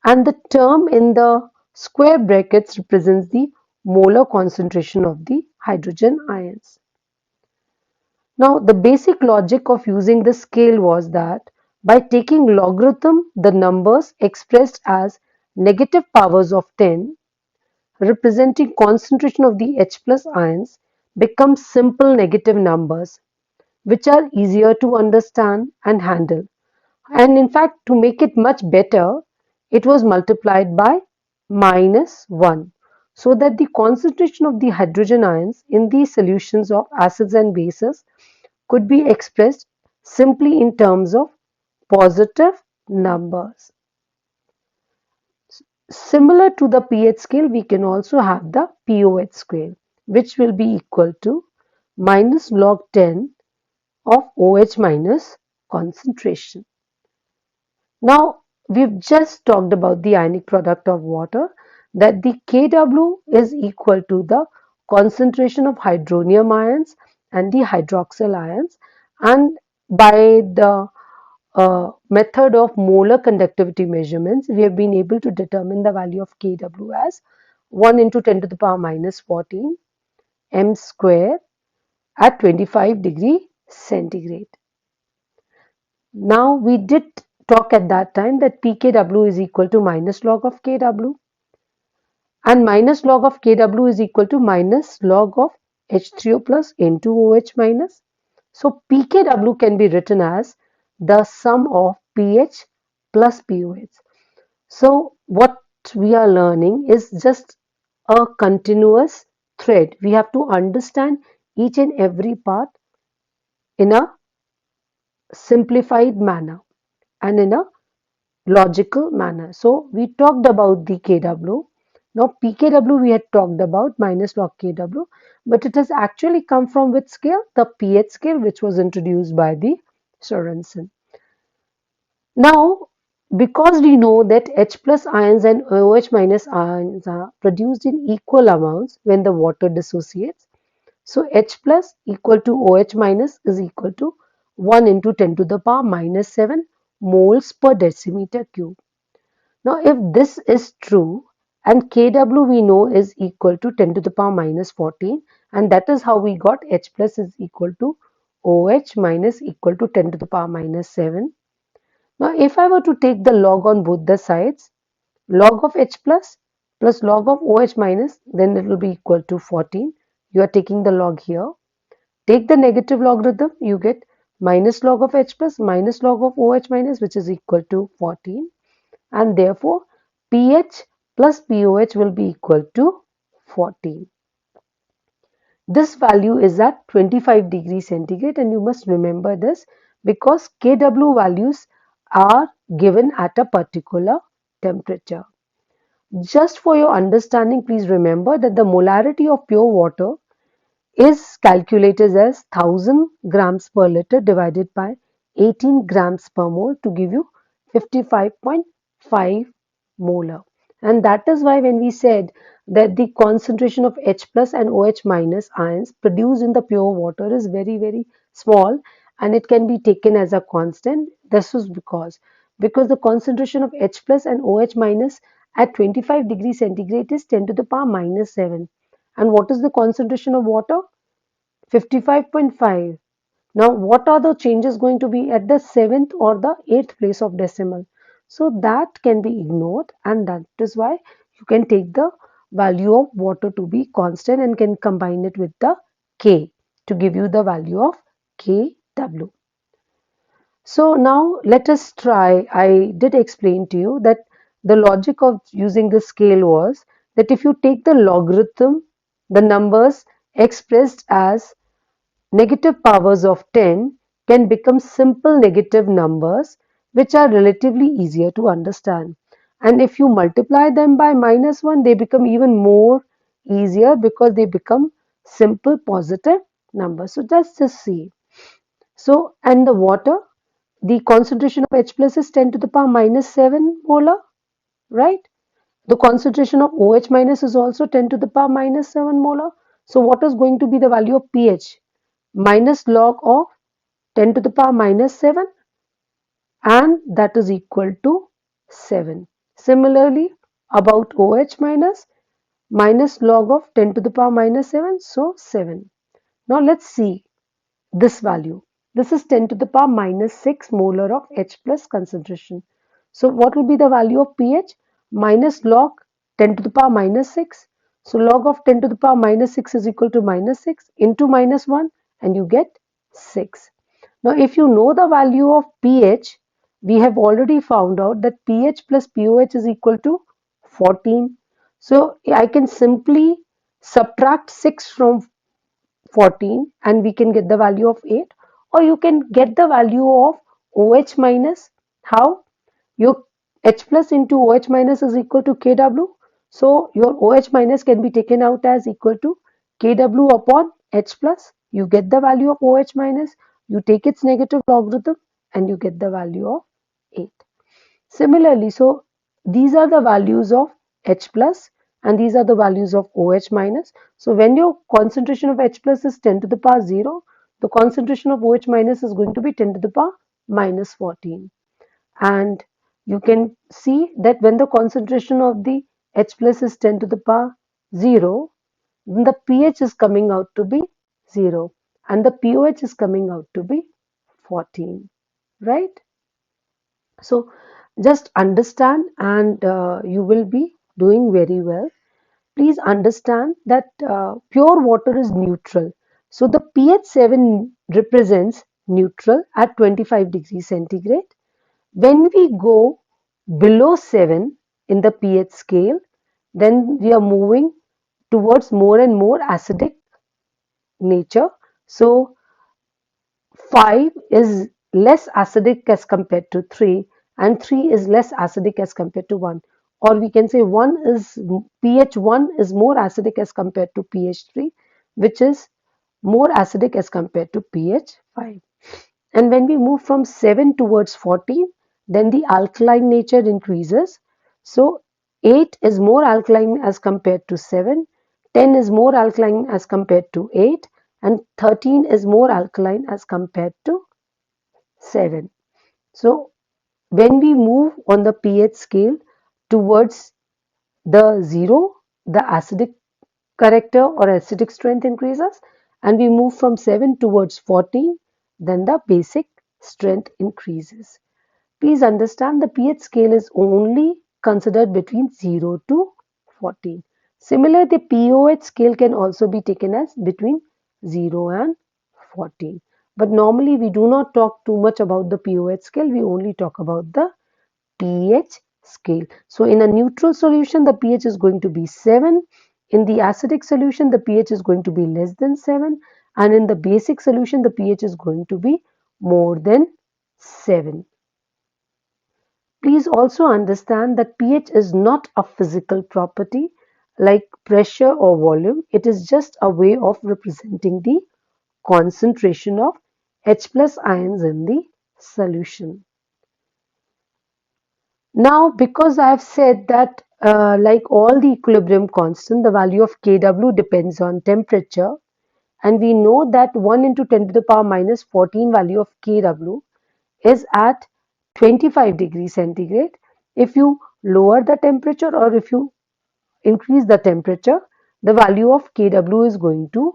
and the term in the square brackets represents the molar concentration of the hydrogen ions. Now, the basic logic of using this scale was that by taking logarithm, the numbers expressed as negative powers of 10, representing concentration of the H plus ions, become simple negative numbers, which are easier to understand and handle. And in fact, to make it much better, it was multiplied by minus 1 so that the concentration of the hydrogen ions in the solutions of acids and bases could be expressed simply in terms of positive numbers. Similar to the pH scale, we can also have the pOH scale, which will be equal to minus log 10 of OH minus concentration. Now, we've just talked about the ionic product of water, that the Kw is equal to the concentration of hydronium ions and the hydroxyl ions, and by the method of molar conductivity measurements, we have been able to determine the value of Kw as 1 into 10 to the power minus 14 m square at 25 degree centigrade. Now we did talk at that time that pKw is equal to minus log of Kw, and minus log of Kw is equal to minus log of H3O plus N2OH minus. So pKw can be written as the sum of pH plus pOH. So what we are learning is just a continuous thread. We have to understand each and every part in a simplified manner and in a logical manner. So we talked about the Kw. Now pKw we had talked about minus log Kw, but it has actually come from which scale? The pH scale, which was introduced by the Sorensen. Now, because we know that H plus ions and OH minus ions are produced in equal amounts when the water dissociates, so H plus equal to OH minus is equal to 1 into 10 to the power minus 7 moles per decimeter cube. Now, if this is true, and Kw we know is equal to 10 to the power minus 14, and that is how we got H plus is equal to OH minus equal to 10 to the power minus 7. Now, if I were to take the log on both the sides, log of H plus log of OH minus, then it will be equal to 14. You are taking the log here. Take the negative logarithm, you get minus log of H plus minus log of OH minus, which is equal to 14. And therefore, pH plus POH will be equal to 14. This value is at 25 degrees centigrade, and you must remember this because Kw values are given at a particular temperature. Just for your understanding, please remember that the molarity of pure water is calculated as 1000 grams per liter divided by 18 grams per mole to give you 55.5 molar. And that is why when we said that the concentration of H plus and OH minus ions produced in the pure water is very, very small and it can be taken as a constant. This is because the concentration of H plus and OH minus at 25 degrees centigrade is 10 to the power minus 7. And what is the concentration of water? 55.5. Now, what are the changes going to be at the 7th or the 8th place of decimal? So that can be ignored, and that is why you can take the value of water to be constant and can combine it with the K to give you the value of Kw. So now let us try. I did explain to you that the logic of using the scale was that if you take the logarithm, the numbers expressed as negative powers of 10 can become simple negative numbers which are relatively easier to understand. And if you multiply them by minus 1, they become even more easier because they become simple positive numbers. So just see. So, and the water, the concentration of H plus is 10 to the power minus 7 molar, right? The concentration of OH minus is also 10 to the power minus 7 molar. So, what is going to be the value of pH? Minus log of 10 to the power minus 7, and that is equal to 7. Similarly, about OH minus log of 10 to the power minus 7, so 7. Now let's see this value. This is 10 to the power minus 6 molar of H plus concentration. So what will be the value of pH? Minus log 10 to the power minus 6. So log of 10 to the power minus 6 is equal to minus 6 into minus 1, and you get 6. Now if you know the value of pH, we have already found out that pH plus pOH is equal to 14. So I can simply subtract 6 from 14 and we can get the value of 8, or you can get the value of OH minus. How? Your H plus into OH minus is equal to Kw. So your OH minus can be taken out as equal to Kw upon H plus. You get the value of OH minus, you take its negative logarithm and you get the value of 8. Similarly, so these are the values of H plus and these are the values of OH minus. So when your concentration of H plus is 10 to the power 0, the concentration of OH minus is going to be 10 to the power minus 14. And you can see that when the concentration of the H plus is 10 to the power 0, then the pH is coming out to be 0 and the pOH is coming out to be 14, right? So just understand and you will be doing very well. Please understand that pure water is neutral. So the pH 7 represents neutral at 25 degrees centigrade. When we go below 7 in the pH scale, then we are moving towards more and more acidic nature. So 5 is less acidic as compared to 3 and 3 is less acidic as compared to 1, or we can say 1 is pH 1 is more acidic as compared to pH 3, which is more acidic as compared to pH 5. And when we move from 7 towards 14, then the alkaline nature increases. So 8 is more alkaline as compared to 7, 10 is more alkaline as compared to 8, and 13 is more alkaline as compared to 7. So when we move on the pH scale towards the 0, the acidic character or acidic strength increases, and we move from 7 towards 14, then the basic strength increases. Please understand the pH scale is only considered between 0 to 14. Similar, the pOH scale can also be taken as between 0 and 14. But normally we do not talk too much about the pOH scale, we only talk about the pH scale. So in a neutral solution, the pH is going to be 7. In the acidic solution, the pH is going to be less than 7. And in the basic solution, the pH is going to be more than 7. Please also understand that pH is not a physical property like pressure or volume. It is just a way of representing the concentration of H plus ions in the solution. Now, because I have said that like all the equilibrium constant, the value of Kw depends on temperature, and we know that 1 into 10 to the power minus 14 value of Kw is at 25 degrees centigrade. If you lower the temperature or if you increase the temperature, the value of Kw is going to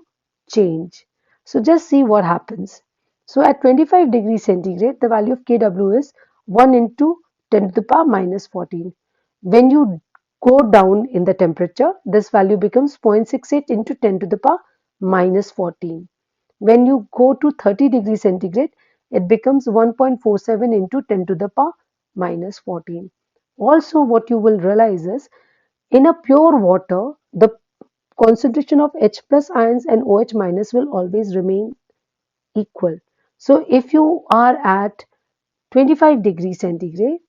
change. So just see what happens. So at 25 degrees centigrade, the value of Kw is 1 into 10 to the power minus 14. When you go down in the temperature, this value becomes 0.68 into 10 to the power minus 14. When you go to 30 degrees centigrade, it becomes 1.47 into 10 to the power minus 14. Also, what you will realize is in a pure water, the concentration of H plus ions and OH minus will always remain equal. So if you are at 25 degrees centigrade,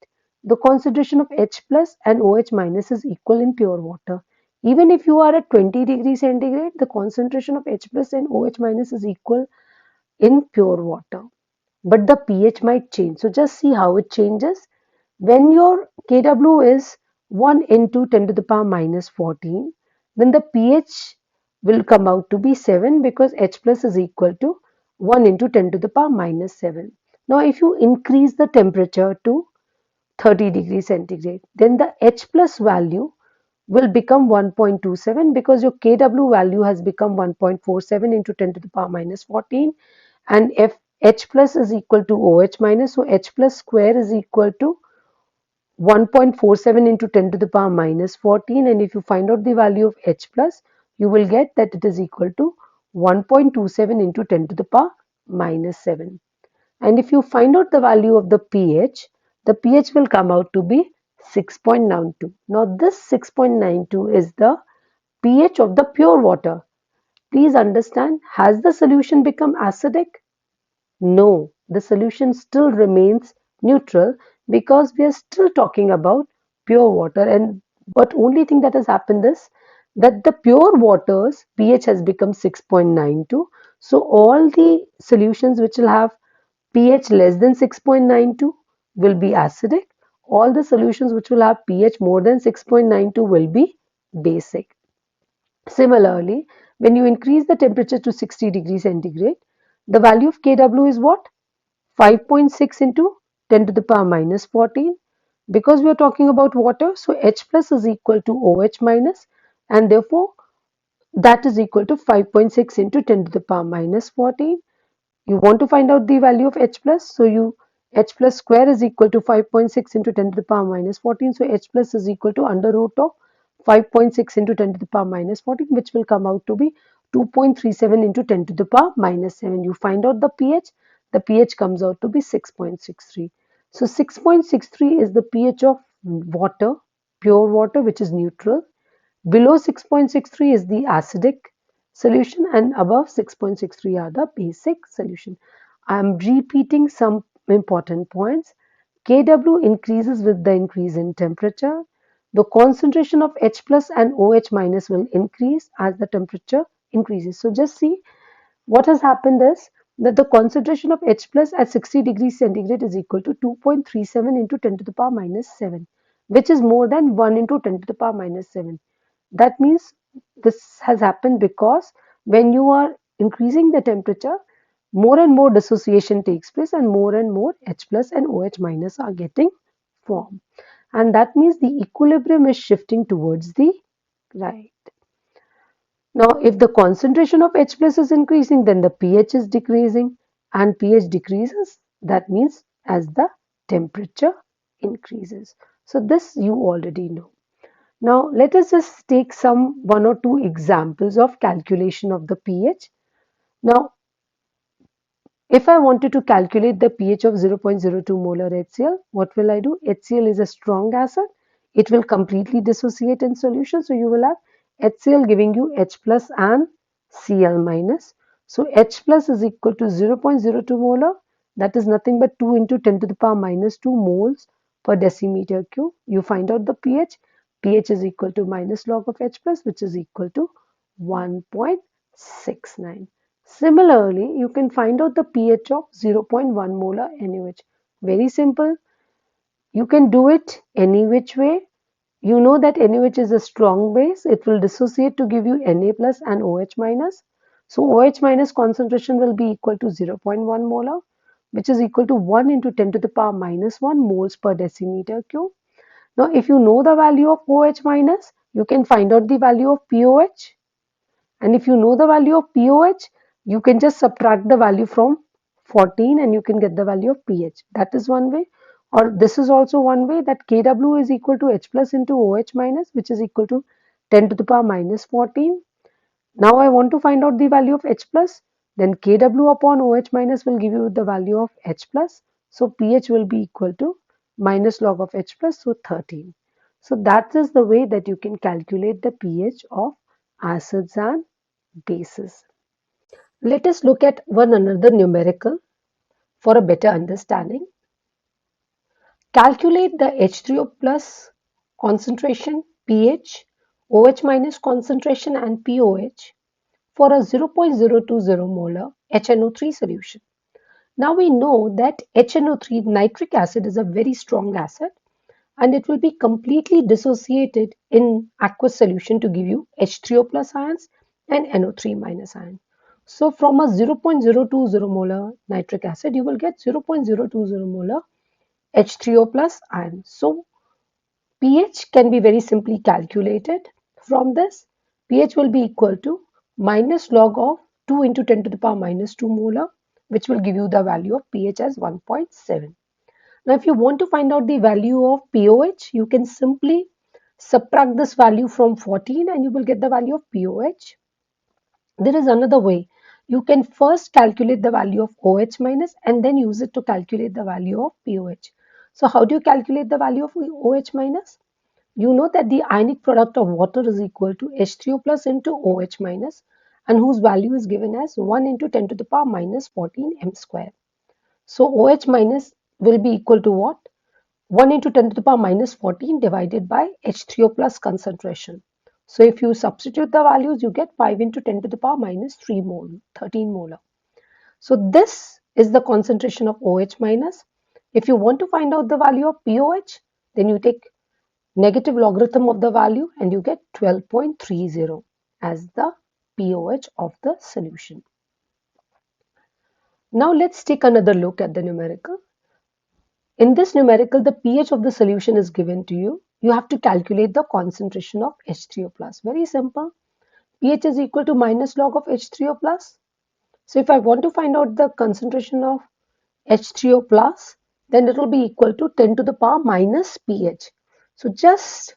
the concentration of H plus and OH minus is equal in pure water. Even if you are at 20 degrees centigrade, the concentration of H plus and OH minus is equal in pure water. But the pH might change. So just see how it changes. When your Kw is 1 into 10 to the power minus 14, then the pH will come out to be 7 because H plus is equal to 1 into 10 to the power minus 7. Now if you increase the temperature to 30 degrees centigrade, then the H plus value will become 1.27 because your Kw value has become 1.47 into 10 to the power minus 14, and if H plus is equal to OH minus, so H plus square is equal to 1.47 into 10 to the power minus 14, and if you find out the value of H plus, you will get that it is equal to 1.27 into 10 to the power minus 7. And if you find out the value of the pH will come out to be 6.92. Now this 6.92 is the pH of the pure water. Please understand, has the solution become acidic? No, the solution still remains neutral because we are still talking about pure water, and but only thing that has happened is that the pure water's pH has become 6.92. So all the solutions which will have pH less than 6.92 will be acidic. All the solutions which will have pH more than 6.92 will be basic. Similarly, when you increase the temperature to 60 degrees centigrade, the value of Kw is what? 5.6 into 10 to the power minus 14. Because we are talking about water, so H plus is equal to OH minus, and therefore that is equal to 5.6 into 10 to the power minus 14. You want to find out the value of H plus, so you H plus square is equal to 5.6 into 10 to the power minus 14. So H plus is equal to under root of 5.6 into 10 to the power minus 14, which will come out to be 2.37 into 10 to the power minus 7. You find out the pH comes out to be 6.63. So 6.63 is the pH of water, pure water, which is neutral. Below 6.63 is the acidic solution, and above 6.63 are the basic solution. I am repeating some important points. Kw increases with the increase in temperature. The concentration of H plus and OH minus will increase as the temperature increases. So just see what has happened is that the concentration of H plus at 60 degrees centigrade is equal to 2.37 into 10 to the power minus 7, which is more than 1 into 10 to the power minus 7. That means this has happened because when you are increasing the temperature, more and more dissociation takes place and more H plus and OH minus are getting formed. And that means the equilibrium is shifting towards the right. Now, if the concentration of H plus is increasing, then the pH is decreasing, and pH decreases. That means as the temperature increases. So this you already know. Now let us just take some one or two examples of calculation of the pH. Now if I wanted to calculate the pH of 0.02 molar HCl, what will I do? HCl is a strong acid. It will completely dissociate in solution. So you will have HCl giving you H plus and Cl minus. So H plus is equal to 0.02 molar. That is nothing but 2 into 10 to the power minus 2 moles per decimeter cube. You find out the pH. pH is equal to minus log of H plus, which is equal to 1.69. Similarly, you can find out the pH of 0.1 molar NaOH. Very simple. You can do it any which way. You know that NaOH is a strong base. It will dissociate to give you Na plus and OH minus. So OH minus concentration will be equal to 0.1 molar, which is equal to 1 into 10 to the power minus 1 moles per decimeter cube. Now, if you know the value of OH minus, you can find out the value of POH. And if you know the value of POH, you can just subtract the value from 14 and you can get the value of pH. That is one way. Or this is also one way, that Kw is equal to H plus into OH minus, which is equal to 10 to the power minus 14. Now I want to find out the value of H plus. Then Kw upon OH minus will give you the value of H plus. So pH will be equal to minus log of H plus, so 13. So that is the way that you can calculate the pH of acids and bases. Let us look at one another numerical for a better understanding. Calculate the H3O plus concentration, pH, OH minus concentration and POH for a 0.020 molar HNO3 solution. Now we know that HNO3 nitric acid is a very strong acid and it will be completely dissociated in aqueous solution to give you H3O plus ions and NO3 minus ion. So from a 0.020 molar nitric acid, you will get 0.020 molar H3O plus ion. So pH can be very simply calculated from this. pH will be equal to minus log of 2 into 10 to the power minus 2 molar, which will give you the value of pH as 1.7. Now, if you want to find out the value of POH, you can simply subtract this value from 14 and you will get the value of POH. There is another way. You can first calculate the value of OH minus and then use it to calculate the value of POH. So how do you calculate the value of OH minus? You know that the ionic product of water is equal to H3O plus into OH minus, and whose value is given as 1 into 10 to the power minus 14 m square. So OH minus will be equal to what? 1 into 10 to the power minus 14 divided by H3O plus concentration. So if you substitute the values, you get 5 into 10 to the power minus 3 mole, 13 molar. So this is the concentration of OH minus. If you want to find out the value of POH, then you take negative logarithm of the value and you get 12.30 as the POH of the solution. Now let's take another look at the numerical. In this numerical, the pH of the solution is given to you. You have to calculate the concentration of H3O plus. Very simple. pH is equal to minus log of H3O plus. So if I want to find out the concentration of H3O plus, then it will be equal to 10 to the power minus pH. So just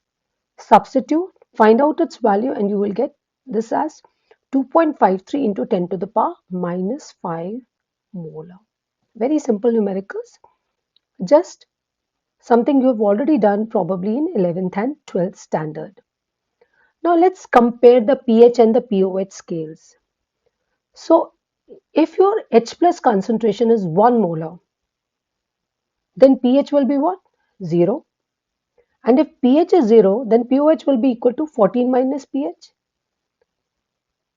substitute, find out its value, and you will get this as 2.53 into 10 to the power minus 5 molar. Very simple numericals. Just something you have already done probably in 11th and 12th standard. Now let's compare the pH and the POH scales. So if your H plus concentration is 1 molar, then pH will be what? 0. And if pH is 0, then POH will be equal to 14 minus pH.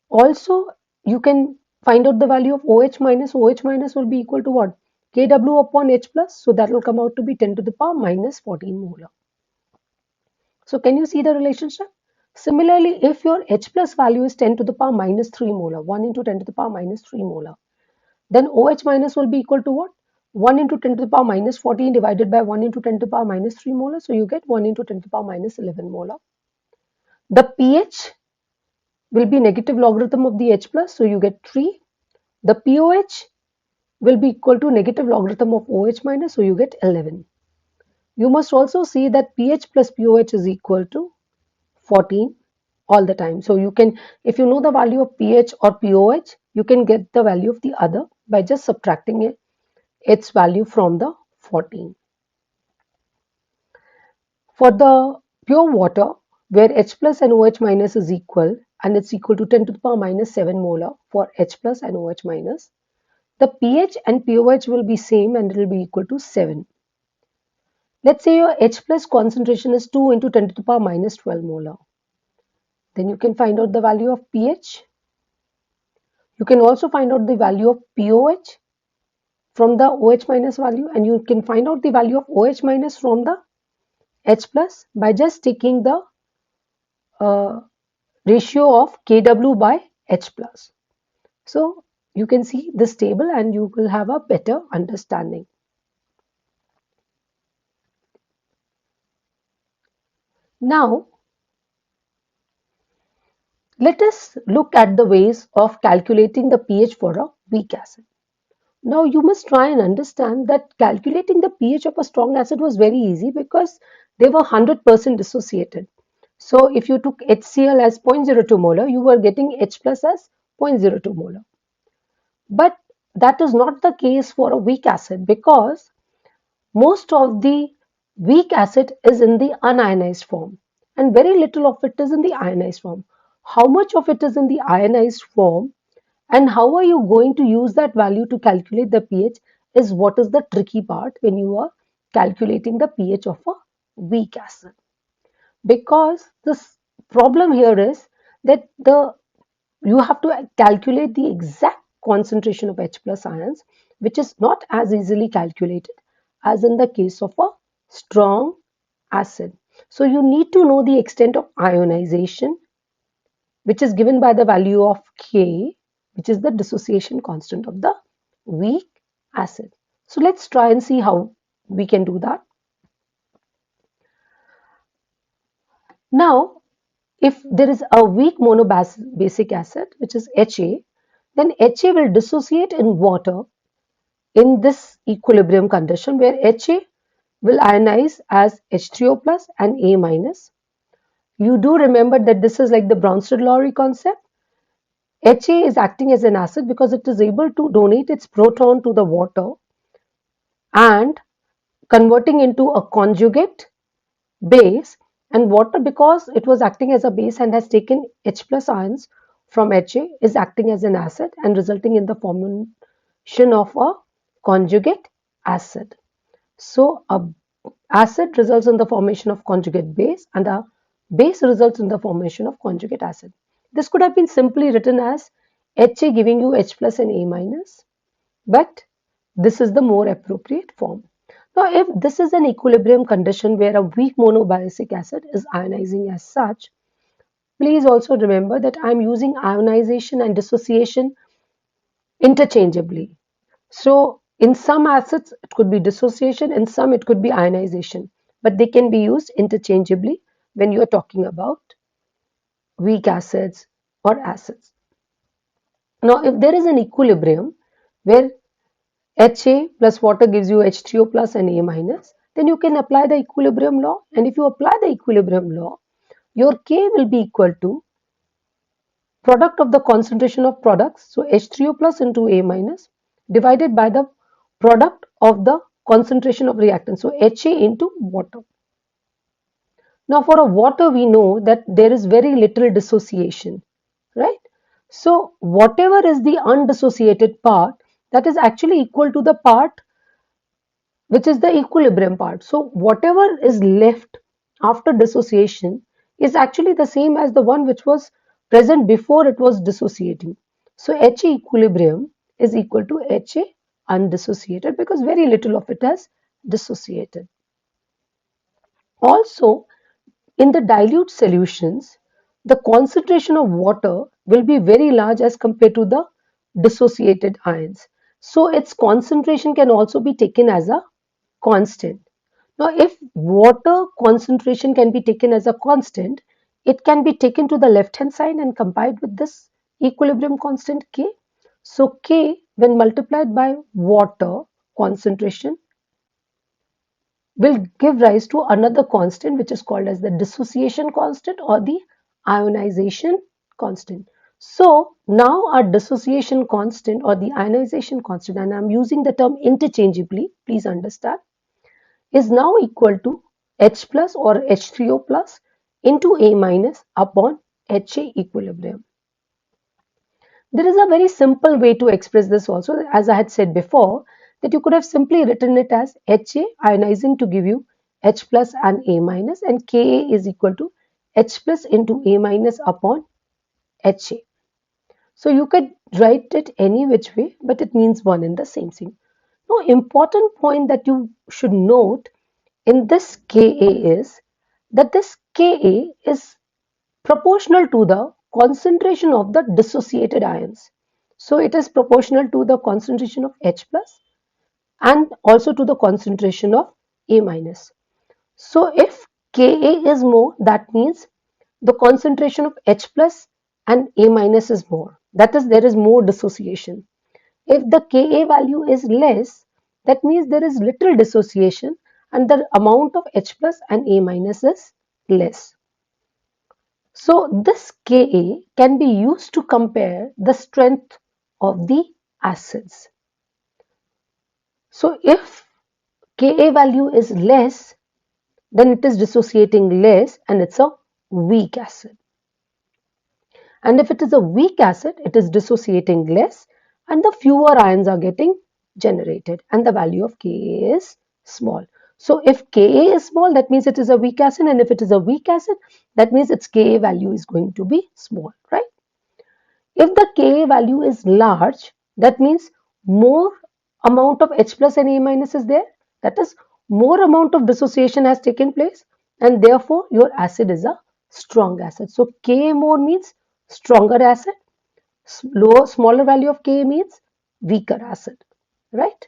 Also, you can find out the value of OH minus. OH minus will be equal to what? Kw upon H plus. So that will come out to be 10 to the power minus 14 molar. So can you see the relationship? Similarly, if your H plus value is 10 to the power minus 3 molar, 1 into 10 to the power minus 3 molar, then OH minus will be equal to what? 1 into 10 to the power minus 14 divided by 1 into 10 to the power minus 3 molar. So you get 1 into 10 to the power minus 11 molar. The pH will be negative logarithm of the H plus. So you get 3. The POH will be equal to negative logarithm of OH minus, so you get 11. You must also see that pH plus pOH is equal to 14 all the time. So you can, if you know the value of pH or pOH, you can get the value of the other by just subtracting its value from the 14. For the pure water, where H plus and OH minus is equal, and it's equal to 10 to the power minus 7 molar for H plus and OH minus, the pH and pOH will be same and it will be equal to 7. Let's say your H plus concentration is 2 into 10 to the power minus 12 molar. Then you can find out the value of pH. You can also find out the value of pOH from the OH minus value, and you can find out the value of OH minus from the H plus by just taking the ratio of Kw by H plus. So you can see this table and you will have a better understanding. Now, let us look at the ways of calculating the pH for a weak acid. Now, you must try and understand that calculating the pH of a strong acid was very easy because they were 100% dissociated. So, if you took HCl as 0.02 molar, you were getting H plus as 0.02 molar. But that is not the case for a weak acid because most of the weak acid is in the unionized form and very little of it is in the ionized form. How much of it is in the ionized form and how are you going to use that value to calculate the pH is what is the tricky part when you are calculating the pH of a weak acid. Because this problem here is that you have to calculate the exact concentration of H plus ions, which is not as easily calculated as in the case of a strong acid. So you need to know the extent of ionization, which is given by the value of K, which is the dissociation constant of the weak acid. So let's try and see how we can do that. Now, if there is a weak monobasic acid, which is Ha, then Ha will dissociate in water in this equilibrium condition where Ha will ionize as H3O plus and A minus. You do remember that this is like the Bronsted-Lowry concept. Ha is acting as an acid because it is able to donate its proton to the water and converting into a conjugate base, and water, because it was acting as a base and has taken H plus ions from Ha, is acting as an acid and resulting in the formation of a conjugate acid. So a acid results in the formation of conjugate base and a base results in the formation of conjugate acid. This could have been simply written as Ha giving you H plus and A minus, but this is the more appropriate form. Now, if this is an equilibrium condition where a weak monobasic acid is ionizing as such, please also remember that I am using ionization and dissociation interchangeably. So, in some acids, it could be dissociation, in some, it could be ionization, but they can be used interchangeably when you are talking about weak acids or acids. Now, if there is an equilibrium where Ha plus water gives you H3O plus and A minus, then you can apply the equilibrium law. And if you apply the equilibrium law, your K will be equal to product of the concentration of products, so H3O plus into A minus, divided by the product of the concentration of reactants, so Ha into water. Now for a water, we know that there is very little dissociation, right? So whatever is the undissociated part, that is actually equal to the part which is the equilibrium part. So whatever is left after dissociation is actually the same as the one which was present before it was dissociating. So Ha equilibrium is equal to Ha undissociated because very little of it has dissociated. Also, in the dilute solutions, the concentration of water will be very large as compared to the dissociated ions. So its concentration can also be taken as a constant. Now, if water concentration can be taken as a constant, it can be taken to the left hand side and combined with this equilibrium constant K. So K when multiplied by water concentration will give rise to another constant which is called as the dissociation constant or the ionization constant. So now our dissociation constant or the ionization constant, and I'm using the term interchangeably, please understand, is now equal to H plus or H3O plus into A minus upon HA equilibrium. There is a very simple way to express this also, as I had said before, that you could have simply written it as HA ionizing to give you H plus and A minus, and Ka is equal to H plus into A minus upon HA. So you could write it any which way, but it means one and the same thing. Now, important point that you should note in this Ka is that this Ka is proportional to the concentration of the dissociated ions. So it is proportional to the concentration of H plus and also to the concentration of A minus. So if Ka is more, that means the concentration of H plus and A minus is more. That is, there is more dissociation. If the Ka value is less, that means there is little dissociation and the amount of H plus and A minus is less. So this Ka can be used to compare the strength of the acids. So if Ka value is less, then it is dissociating less and it's a weak acid. And if it is a weak acid, it is dissociating less and the fewer ions are getting generated and the value of Ka is small. So if Ka is small, that means it is a weak acid, and if it is a weak acid, that means its Ka value is going to be small, right? If the Ka value is large, that means more amount of H plus and A minus is there. That is, more amount of dissociation has taken place, and therefore your acid is a strong acid. So Ka more means stronger acid. Smaller value of Ka means weaker acid, right?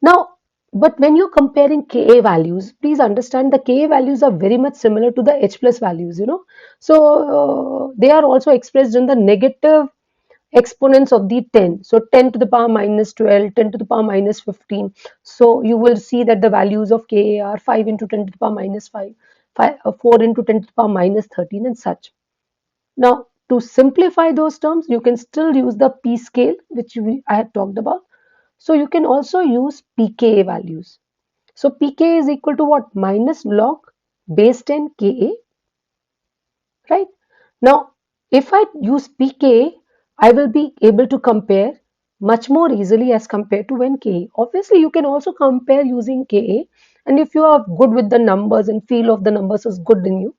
Now, but when you're comparing Ka values, please understand the Ka values are very much similar to the H plus values, So they are also expressed in the negative exponents of the 10. So 10 to the power minus 12, 10 to the power minus 15. So you will see that the values of Ka are 5 into 10 to the power minus 5, 4 into 10 to the power minus 13 and such. Now, to simplify those terms, you can still use the P scale, which I had talked about. So you can also use pKa values. So pKa is equal to what? Minus log base 10 Ka, right? Now, if I use pKa, I will be able to compare much more easily as compared to when Ka. Obviously, you can also compare using Ka, and if you are good with the numbers and feel of the numbers is good in you.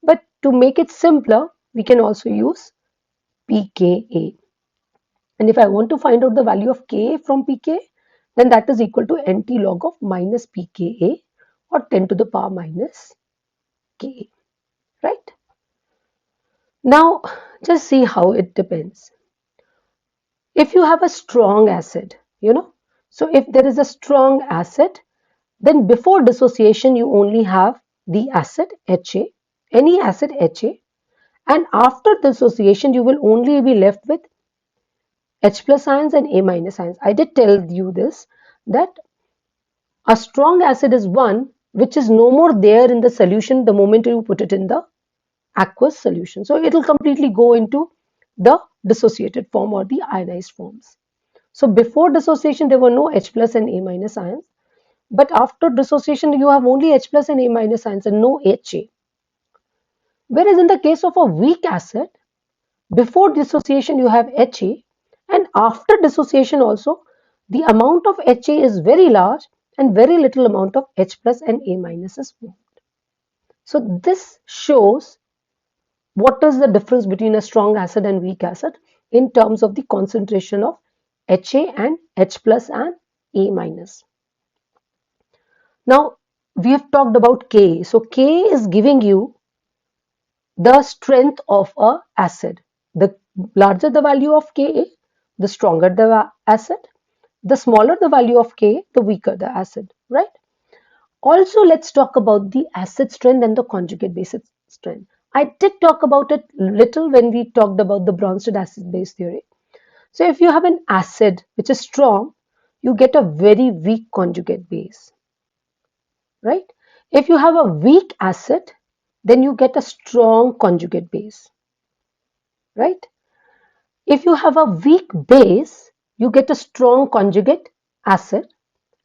But to make it simpler, we can also use pKa. And if I want to find out the value of Ka from pKa, then that is equal to NT log of minus pKa or 10 to the power minus Ka, right? Now, just see how it depends. If you have a strong acid, so if there is a strong acid, then before dissociation, you only have the acid Ha, any acid Ha, and after dissociation, you will only be left with H plus ions and A minus ions. I did tell you this, that a strong acid is one which is no more there in the solution the moment you put it in the aqueous solution. So it will completely go into the dissociated form or the ionized forms. So before dissociation, there were no H plus and A minus ions. But after dissociation, you have only H plus and A minus ions and no HA. Whereas in the case of a weak acid, before dissociation, you have Ha, and after dissociation also, the amount of Ha is very large and very little amount of H plus and A minus is formed. So this shows what is the difference between a strong acid and weak acid in terms of the concentration of Ha and H plus and A minus. Now we have talked about Ka. So Ka is giving you the strength of a acid. The larger the value of Ka, the stronger the acid. The smaller the value of Ka, the weaker the acid, right? Also, let's talk about the acid strength and the conjugate base strength. I did talk about it little when we talked about the Bronsted acid base theory. So if you have an acid which is strong, you get a very weak conjugate base, right? If you have a weak acid, then you get a strong conjugate base, right? If you have a weak base, you get a strong conjugate acid.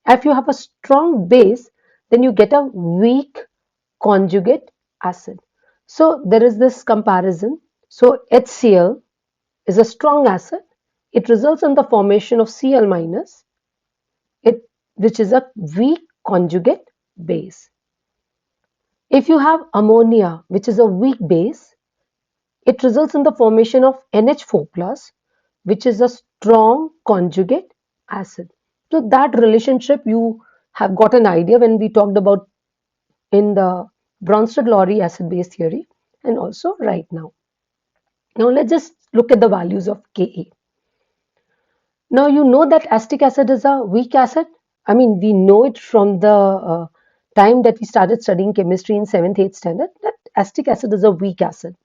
If you have a strong base, then you get a weak conjugate acid. So there is this comparison. So HCl is a strong acid. It results in the formation of Cl minus, it, which is a weak conjugate base. If you have ammonia, which is a weak base, it results in the formation of NH4 plus, which is a strong conjugate acid. So that relationship you have got an idea when we talked about in the Bronsted-Lowry acid-base theory and also right now. Now let's just look at the values of Ka. Now you know that acetic acid is a weak acid. I mean, we know it from the time that we started studying chemistry in 7th, 8th standard that acetic acid is a weak acid.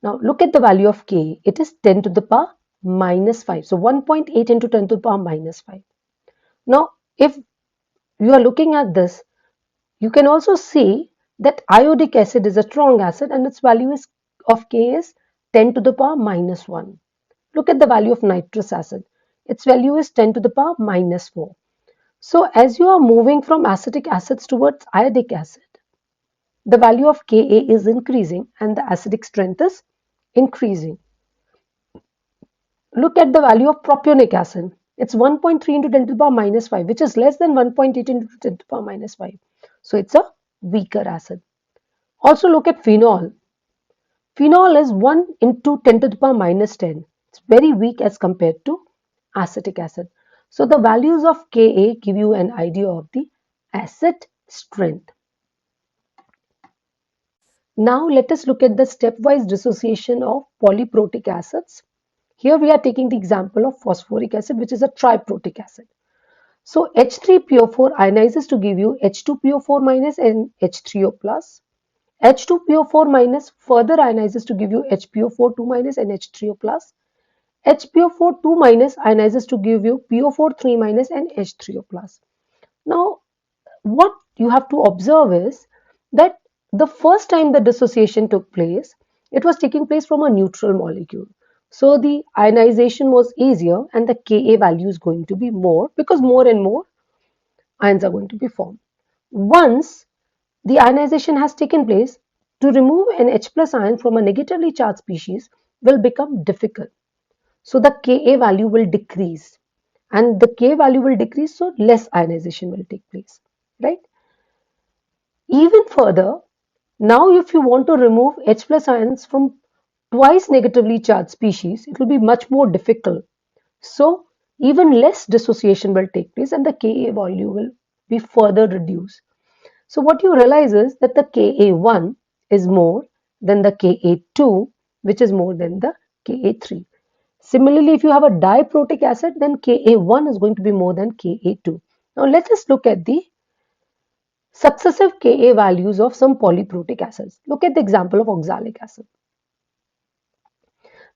Now look at the value of Ka. It is 10 to the power minus 5. So 1.8 into 10 to the power minus 5. Now if you are looking at this, you can also see that iodic acid is a strong acid and its value is of Ka is 10 to the power minus 1. Look at the value of nitrous acid. Its value is 10 to the power minus 4. So as you are moving from acetic acids towards iodic acid, the value of Ka is increasing and the acidic strength is increasing. Look at the value of propionic acid. It's 1.3 into 10 to the power minus 5, which is less than 1.8 into 10 to the power minus 5. So it's a weaker acid. Also look at phenol. Phenol is 1 into 10 to the power minus 10. It's very weak as compared to acetic acid. So the values of Ka give you an idea of the acid strength. Now let us look at the stepwise dissociation of polyprotic acids. Here we are taking the example of phosphoric acid, which is a triprotic acid. So H3PO4 ionizes to give you H2PO4 minus and H3O plus. H2PO4 minus further ionizes to give you HPO4 2 minus and H3O plus. HPO4 2 minus ionizes to give you PO4 3 minus and H3O plus. Now what you have to observe is that the first time the dissociation took place, it was taking place from a neutral molecule. So the ionization was easier and the Ka value is going to be more because more and more ions are going to be formed. Once the ionization has taken place, to remove an H plus ion from a negatively charged species will become difficult. So the Ka value will decrease and the K value will decrease, so less ionization will take place, right? Even further, now if you want to remove H plus ions from twice negatively charged species, it will be much more difficult. So even less dissociation will take place and the Ka value will be further reduced. So what you realize is that the Ka1 is more than the Ka2, which is more than the Ka3. Similarly, if you have a diprotic acid, then Ka1 is going to be more than Ka2. Now let us look at the successive Ka values of some polyprotic acids. Look at the example of oxalic acid.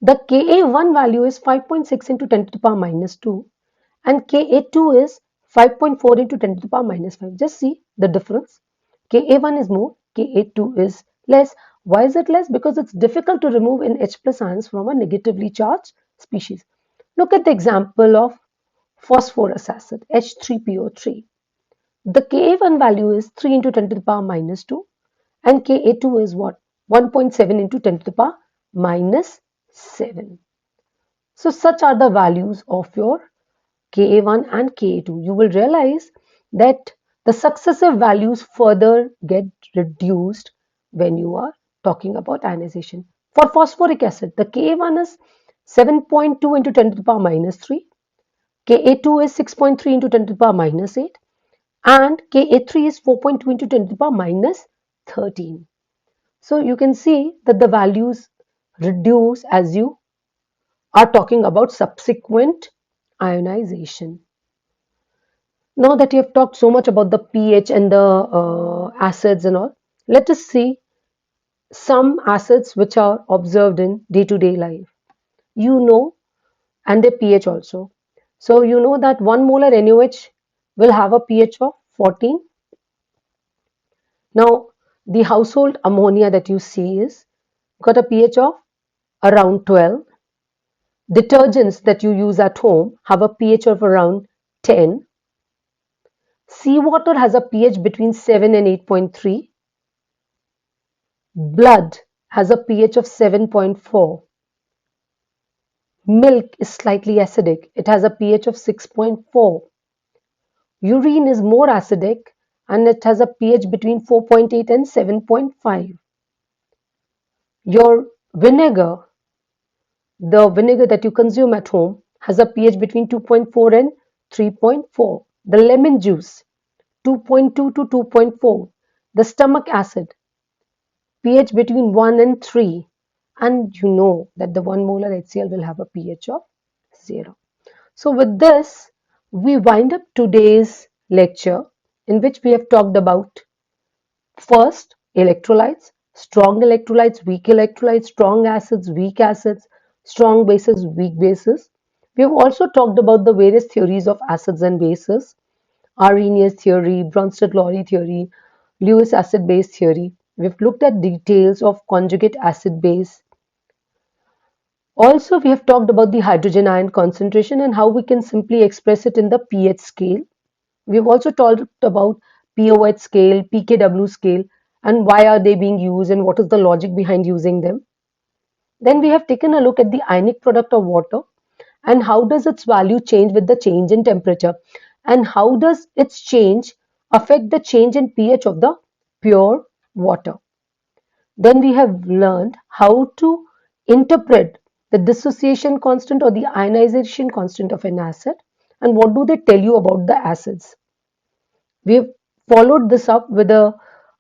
The Ka1 value is 5.6 into 10 to the power minus 2 and Ka2 is 5.4 into 10 to the power minus 5. Just see the difference. Ka1 is more, Ka2 is less. Why is it less? Because it's difficult to remove an H plus ions from a negatively charged species. Look at the example of phosphorus acid, H3PO3. The Ka1 value is 3 into 10 to the power minus 2 and Ka2 is what? 1.7 into 10 to the power minus 7. So such are the values of your Ka1 and Ka2. You will realize that the successive values further get reduced when you are talking about ionization. For phosphoric acid, the Ka1 is 7.2 into 10 to the power minus 3, Ka2 is 6.3 into 10 to the power minus 8 and Ka3 is 4.2 into 10 to the power minus 13. So you can see that the values reduce as you are talking about subsequent ionization. Now that you have talked so much about the pH and the acids and all, let us see some acids which are observed in day-to-day life. You know and their pH also. So you know that 1 molar NaOH will have a pH of 14. Now the household ammonia that you see is got a pH of around 12. Detergents that you use at home have a pH of around 10. Seawater has a pH between 7 and 8.3. Blood has a pH of 7.4. Milk is slightly acidic. It has a pH of 6.4. Urine is more acidic and it has a pH between 4.8 and 7.5. Your vinegar, the vinegar that you consume at home, has a pH between 2.4 and 3.4. The lemon juice, 2.2 to 2.4. The stomach acid, pH between 1 and 3. And you know that the 1 molar HCl will have a pH of 0. So with this, we wind up today's lecture in which we have talked about first electrolytes, weak electrolytes, strong acids, weak acids, strong bases, weak bases. We have also talked about the various theories of acids and bases, Arrhenius theory, Bronsted-Lowry theory, Lewis acid-base theory. We've looked at details of conjugate acid-base. Also, we have talked about the hydrogen ion concentration and how we can simply express it in the pH scale. We've also talked about POH scale, pKw scale, and why are they being used and what is the logic behind using them. Then we have taken a look at the ionic product of water and how does its value change with the change in temperature and how does its change affect the change in pH of the pure water. Then we have learned how to interpret the dissociation constant or the ionization constant of an acid and what do they tell you about the acids. We have followed this up with a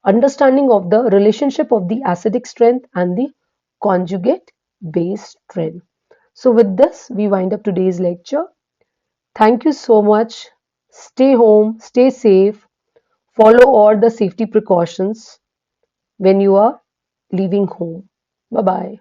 understanding of the relationship of the acidic strength and the conjugate base strength. So with this, we wind up today's lecture. Thank you so much. Stay home, stay safe, follow all the safety precautions when you are leaving home. Bye bye.